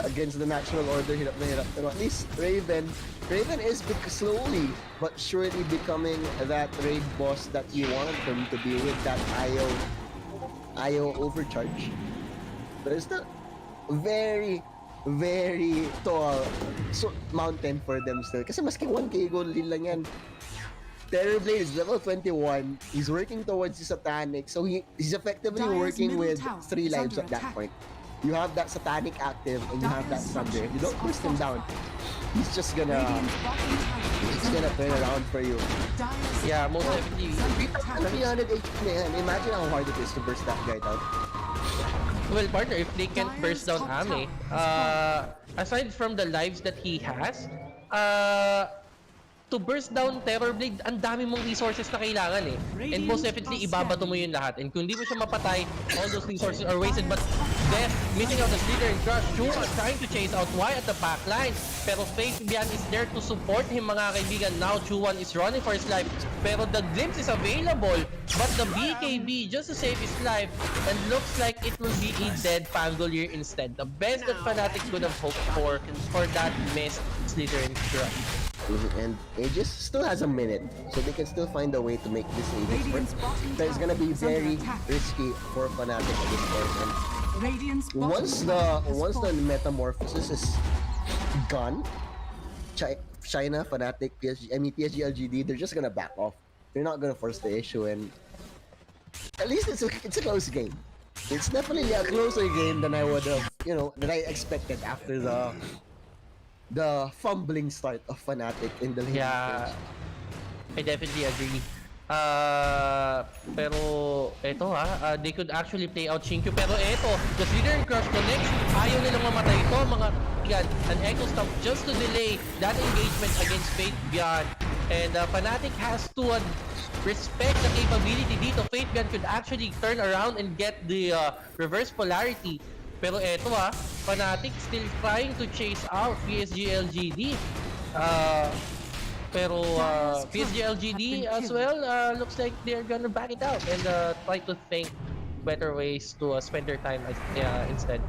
Against the natural order, hirap na hirap. Pero at least Raven is slowly but surely becoming that raid boss that you wanted him to be with that IO overcharge. But it's still very tall mountain for them still. Kasi maski 1k gold din lang yan. Terrorblade is level 21. He's working towards the Satanic. So he's effectively working with 3 lives at that point. You have that Satanic active and you have that sub there. You don't push him down. He's just gonna turn around for you. Yeah, most definitely. 300 HP na yan. Imagine how hard it is to burst that guy down. Well, partner, if they can't burst down Ame, aside from the lives that he has, to burst down Terrorblade, ang dami mong resources na kailangan eh. And most definitely, ibabato mo yun lahat. And kung di mo siya mapatay, all those resources are wasted. But Death, missing out the Slither and Crush, Chuma trying to chase out Y at the backline. Pero Fabian is there to support him, mga kaibigan. Now, Chuan is running for his life. Pero the glimpse is available. But the BKB, just to save his life, and looks like it will be a dead Pangolier instead. The best that Fnatic could have hoped for that missed Slither and Crush. And Aegis still has a minute, so they can still find a way to make this Aegis work. That is gonna be very risky for Fnatic at this point. And once the metamorphosis is gone, China, Fnatic, PSG.LGD, they're just gonna back off. They're not gonna force the issue, and at least it's a close game. It's definitely a closer game than I would have, that I expected after the fumbling start of Fnatic in the late Yeah, I definitely agree. Pero eto they could actually play out Shinkyu. Pero eto, the Slither and Crush connects. Ayaw nilang mamatay ito, mga kaibigan. An Echo Stomp just to delay that engagement against Fate Beyond. And Fnatic has to respect the capability dito. Fate Beyond could actually turn around and get the reverse polarity. Pero eto Fnatic still trying to chase out PSG.LGD. Pero PSG.LGD as well, looks like they're gonna back it out and try to think better ways to spend their time instead.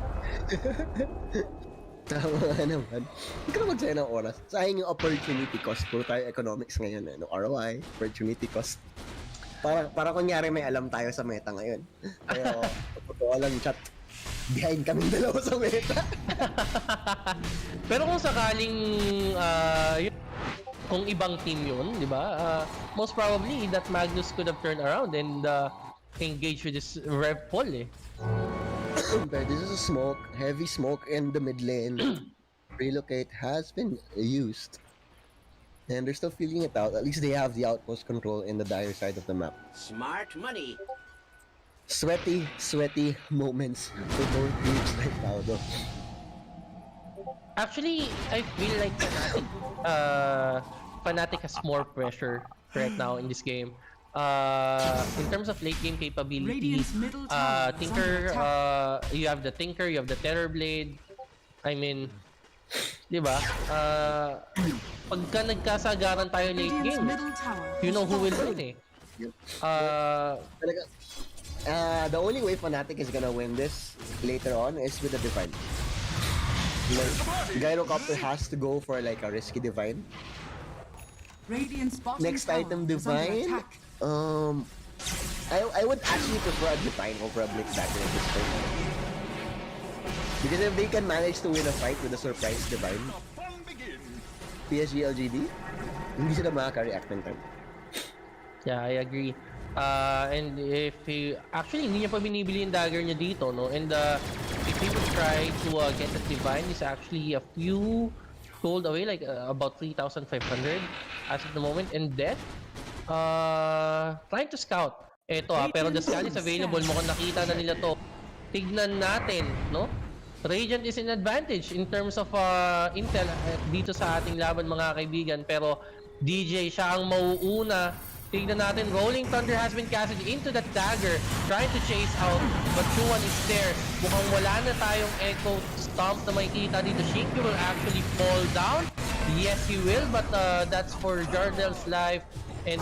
Tama nga naman. Hindi ka na magsaya ng oras. Sayang yung opportunity cost. Puro tayo economics ngayon. ROI, opportunity cost. Para kunyari may alam tayo sa meta ngayon. Pero totoo lang chat. Behind kaming dalawa sa meta. Pero kung sakaling kung ibang team yun, di ba? Most probably that Magnus could have turned around and engaged with this rev poll eh. But this is a smoke, heavy smoke in the mid lane. Relocate has been used. And they're still feeling it out. At least they have the outpost control in the dire side of the map. Smart money. Sweaty moments for both teams right now, though. Actually, I feel like Fnatic has more pressure right now in this game. In terms of late game capability, Radiant's middle tower is under Tinker, you have the Tinker, you have the Terror Blade. I mean, di ba? Pagka nagkasagaran tayo late Radiant's game, middle tower you know has who will fallen. win eh. Talaga, the only way Fnatic is gonna win this later on is with a Divine. Like, Gyrocopter has to go for like a risky Divine. Radiant's bottom Next tower item is under Divine. attack. I would actually prefer a Divine over a Blitz Dagger at this point. Because if they can manage to win a fight with a surprise Divine, PSG.LGD, hindi sila makaka-react ng time. Yeah, I agree. And if he actually hindi niya pa binibili yung dagger niya dito, no? And if he would try to get that divine, is actually a few gold away, like about 3,500 as of the moment. And Death, trying to scout. Eto pero the scan is available. Mukhang nakita na nila to. Tignan natin, no? Radiant is in advantage in terms of intel dito sa ating laban mga kaibigan. Pero DJ siya ang mauuna. Tignan natin, Rolling Thunder has been casted into that dagger, trying to chase out, but Chuan is there. Mukhang wala na tayong Echo Stomp na makikita dito. Shinky will actually fall down. Yes, he will, but that's for Jardel's life. And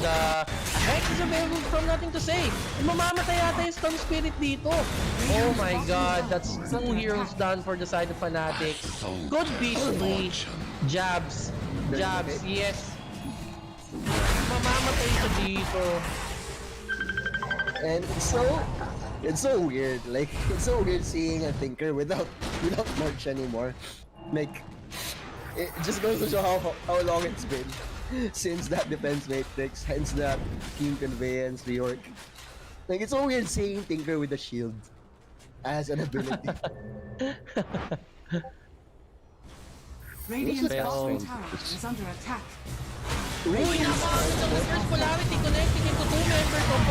Hex is available from nothing to say. Mamamatay yata yung Storm Spirit dito. Oh my god, that's 2 heroes done for the side of Fnatic. Could be 3. Jabs, yes. Mamamatay siya dito. And it's so weird. Like, it's so weird seeing a Tinker without March anymore. Like, it just goes to show how long it's been since that defense matrix, hence that team conveyance reorg. Like, it's so weird seeing Tinker with a shield as an ability. Radiant's Pero- bottom tower is under attack. Uy, nakaon the Wizard's Polarity connecting into 2 members of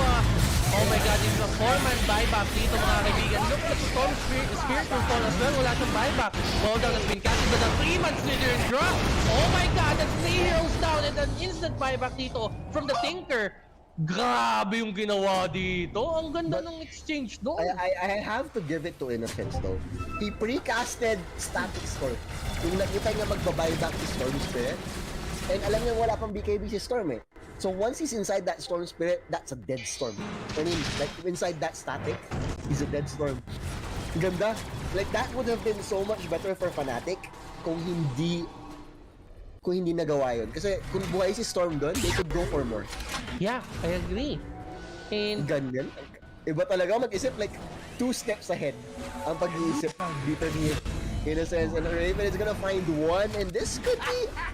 oh my god, this is a 4-man buyback dito mga kaibigan. Look at the Storm Spirit will fall as well. Wala siyang buyback. Fall down has been casted but a 3-man Slither and drop. Oh my god, that's 3 heroes down and an instant buyback dito from the Tinker. Grabe yung ginawa dito. Ang ganda ng exchange doon. I have to give it to Innocence though. He pre-casted Static Storm. Yung nakita niya magbabayback si Storm Spirit. And alam niya wala pang BKB si Storm eh. So once he's inside that Storm Spirit, that's a dead Storm. I mean, like inside that Static, he's a dead Storm. Ganda. Like that would have been so much better for Fnatic kung hindi nagawa yun. Kasi kung buhay si Storm doon, they could go for more. Yeah, I agree. And Ganyan. Iba talaga mag-isip like 2 steps ahead ang pag-iisip dito ni Innocence and Raven is gonna find one and this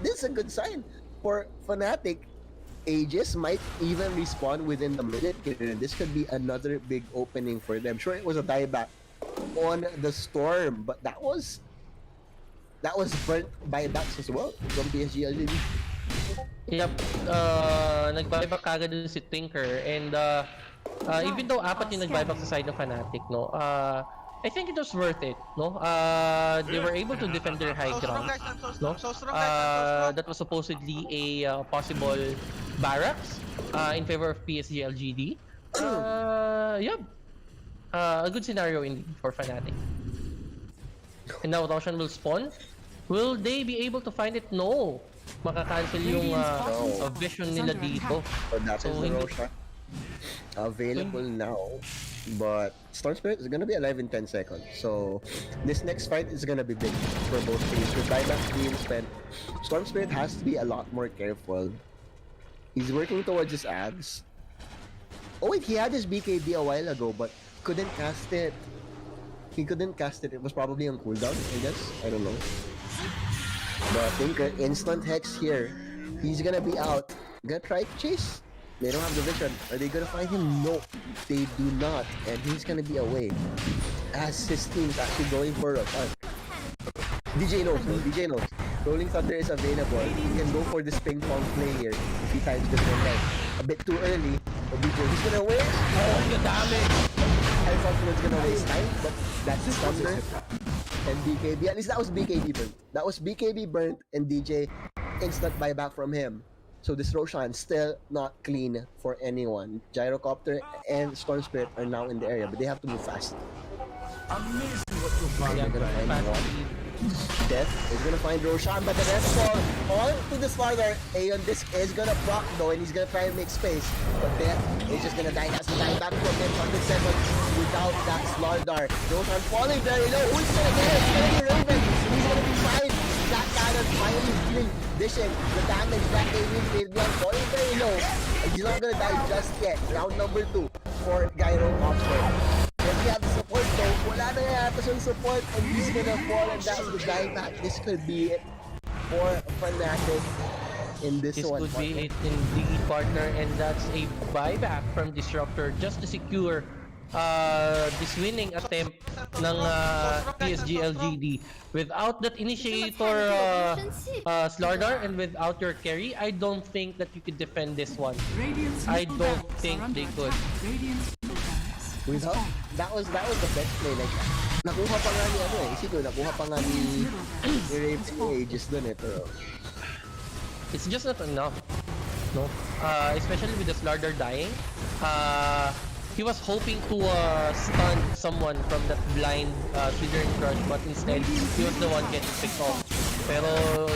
is a good sign for Fnatic. Aegis might even respawn within the minute and this could be another big opening for them. Sure, it was a dieback on the Storm, but that was burnt buybacks as well from PSG.LGD. Yep, nag-buyback kagad dun si Tinker and even though apat yung nag-buyback sa side ng Fnatic, no, I think it was worth it, no? They were able to defend their high ground, no? That was supposedly a possible barracks in favor of PSG.LGD. Yep, a good scenario indeed for Fnatic. And now Roshan will spawn. Will they be able to find it? No. Makakancel yung vision nila dito. So that is the hindi- Roshan available now, but Storm Spirit is gonna be alive in 10 seconds. So this next fight is gonna be big for both teams. With buyback being spent, Storm Spirit has to be a lot more careful. He's working towards his ads. Oh wait, he had his BKB a while ago, but couldn't cast it. He couldn't cast it. It was probably on cooldown, I guess. I don't know. But I think instant hex here. He's gonna be out. Gonna try to chase. They don't have the vision. Are they gonna find him? No, they do not. And he's gonna be away. As his team is actually going for a run. DJ knows. DJ knows. Rolling Thunder is available. He can go for this ping pong play here if he times the right. A bit too early. But DJ, he's gonna win. Oh, the damage! I thought he was gonna waste time, but that's his Thunder. And BKB, at least that was BKB burnt. That was BKB burnt, and DJ instant buyback from him. So this Roshan still not clean for anyone. Gyrocopter and Storm Spirit are now in the area, but they have to move fast. Yeah, They're gonna find fast one. speed. Death is gonna find Roshan, but the rest fall on to the Slardar. Aeon Disc is gonna proc though, and he's gonna try and make space. But Death is just gonna die. That's the die back from him. 100 seconds without that Slardar. Roshan falling very low. Who's gonna get it? It's gonna be Raven. He's gonna be fine. That cannon finally dealing, dishing the damage that they will be falling very low. And he's not gonna die just yet. Round number 2 for Gyrocopter. When we have the support though, wala na yata siyang support and he's gonna fall and that's the die back. This could be it for Fnatic in this This one. could be it indeed, partner, and that's a buyback from Disruptor just to secure this winning attempt ng PSG.LGD. Without that initiator Slardar and without your carry, I don't think that you could defend this one. Radiant's I middle don't barracks think are under they could. attack. Radiant's middle barracks is Without, down. that was the best play. Like, nakuha pa nga ni ano eh. Isipin, nakuha pa nga ni Raven yung Aegis dun eh. Pero, It's just not enough, no? Especially with the Slardar dying. He was hoping to stun someone from that blind Slithering Crush, but instead he was the one getting picked off. Pero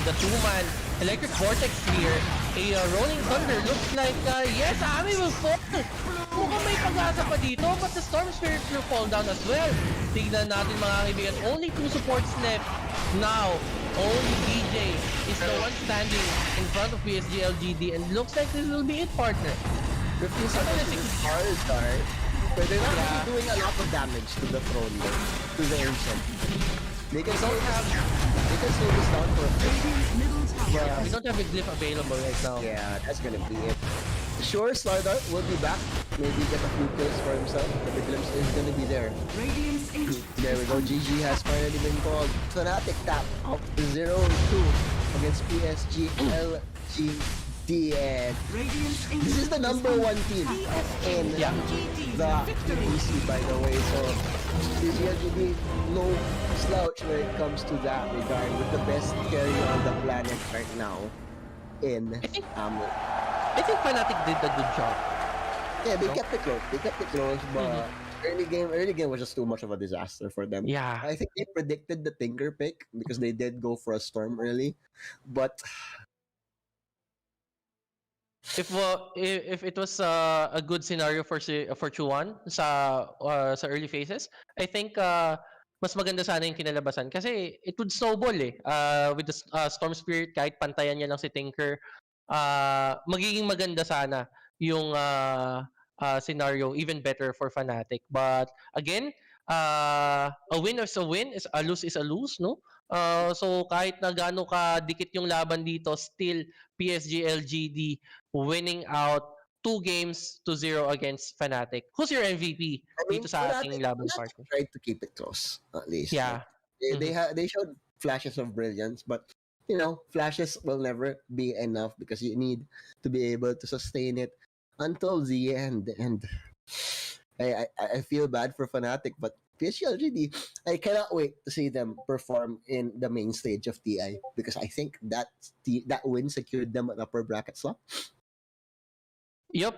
the two-man Electric Vortex here, a Rolling Thunder looks like yes, Ami will fall. Mukhang may pag-asa pa dito, but the Storm Spirit will fall down as well. Tignan natin mga kaibigan, only 2 supports left. Now, only DJ is the one standing in front of PSG.LGD, and looks like this will be it, partner. 15 seconds is hard, right? But they're not really doing a lot of damage to the throne, though, to the ancient. They can slow this down for a bit. Radiant's middle tower Yeah, we don't have a glyph available right now. Yeah, that's gonna be it. Sure, Slardar will be back. Maybe get a few kills for himself, but the glimpse is gonna be there. Radiant's ancient. There we go. GG has finally been called. Fnatic tap up 0-2 against PSG.LGD. And Radiant's ancient. this is the number 1 team in Yeah. the PC, by the way. So PSG.LGD, no slouch when it comes to that regard, with the best carry on the planet right now in I think Fnatic did a good job. Yeah, they kept it close. They kept it close, but early game was just too much of a disaster for them. Yeah. I think they predicted the Tinker pick because they did go for a Storm early, but If it was a good scenario for Chuan sa early phases, I think mas maganda sana yung kinalabasan kasi it would snowball with the Storm Spirit, kahit pantayan niya lang si Tinker, magiging maganda sana yung scenario, even better for Fnatic. But again, a win is a win, a lose is a lose, no? So kahit na gaano ka dikit yung laban dito, still PSG.LGD winning out 2-0 against Fnatic. Who's your MVP dito sa ating laban, partner? tried to keep it close at least. Yeah. They showed flashes of brilliance, but you know, flashes will never be enough because you need to be able to sustain it until the end. And I feel bad for Fnatic, but PSG.LGD, I cannot wait to see them perform in the main stage of TI because I think that win secured them an upper bracket slot. Yep.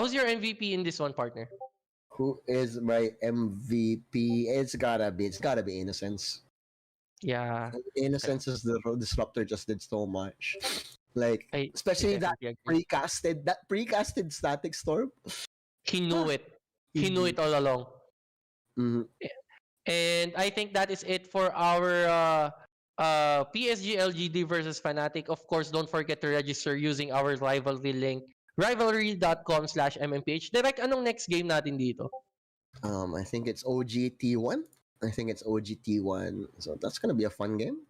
Who's your MVP in this one, partner? Who is my MVP? It's gotta be Innocence. Yeah. Innocence is the disruptor just did so much. Like, I especially that definitely agree. precasted static storm. He knew it. He knew it all along. Mhm. And I think that is it for our PSG.LGD versus Fnatic. Of course, don't forget to register using our rivalry link, rivalry.com/MMPH. Direct, anong next game natin dito? I think it's OGT1. So that's gonna be a fun game.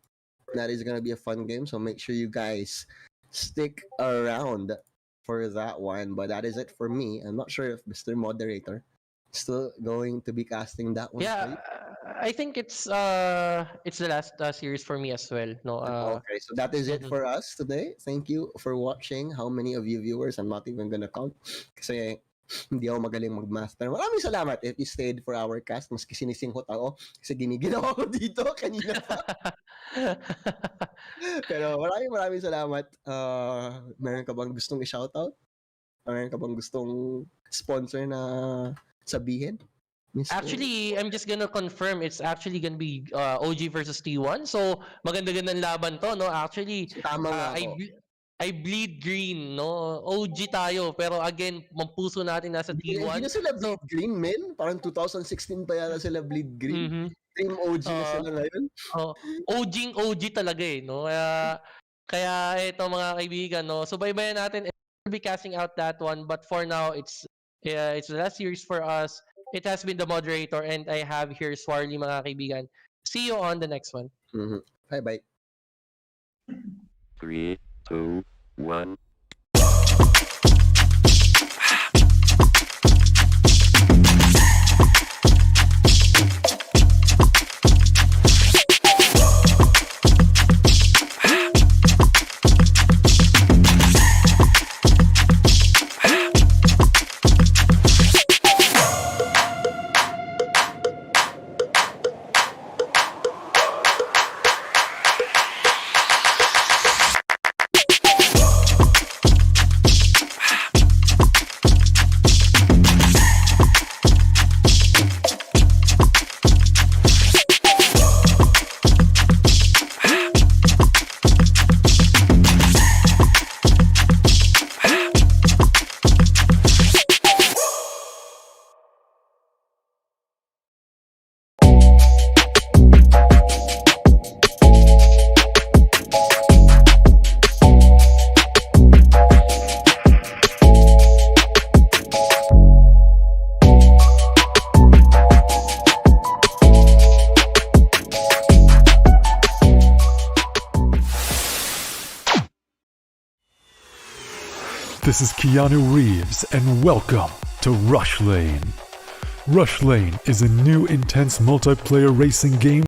That is gonna be a fun game. So make sure you guys stick around for that one. But that is it for me. I'm not sure if Mr. Moderator is still going to be casting that one. Yeah, for you. I think it's the last series for me as well. No, Okay, so that is it mhm. for us today. Thank you for watching. How many of you viewers? I'm not even gonna count kasi hindi ako magaling mag-master. Maraming salamat if you stayed for our cast. Maski sinisinghot ako kasi giniginaw ako dito kanina pa. Pero maraming salamat. Meron ka bang gustong i-shoutout? Meron ka bang gustong sponsor na sabihin? Mr. Actually, I'm just gonna confirm it's actually gonna be OG versus T1. So, maganda-gandang laban to, no? Actually, Tama nga ako. I bleed green, no? OG tayo, pero again, mampuso natin nasa Hindi T1. na sila bleed green, men. Parang 2016 pa yata sila bleed green. Mhm. Team OG na sila ngayon. OG talaga eh, no? Kaya ito mga kaibigan, no? So, baybayan natin. We'll be casting out that one, but for now, it's the last series for us. It has been the moderator, and I have here Swarly, mga kaibigan. See you on the next one. Mm-hmm. Bye-bye. 3, 2, 1. This is Keanu Reeves, and welcome to Rush Lane. Rush Lane is a new intense multiplayer racing game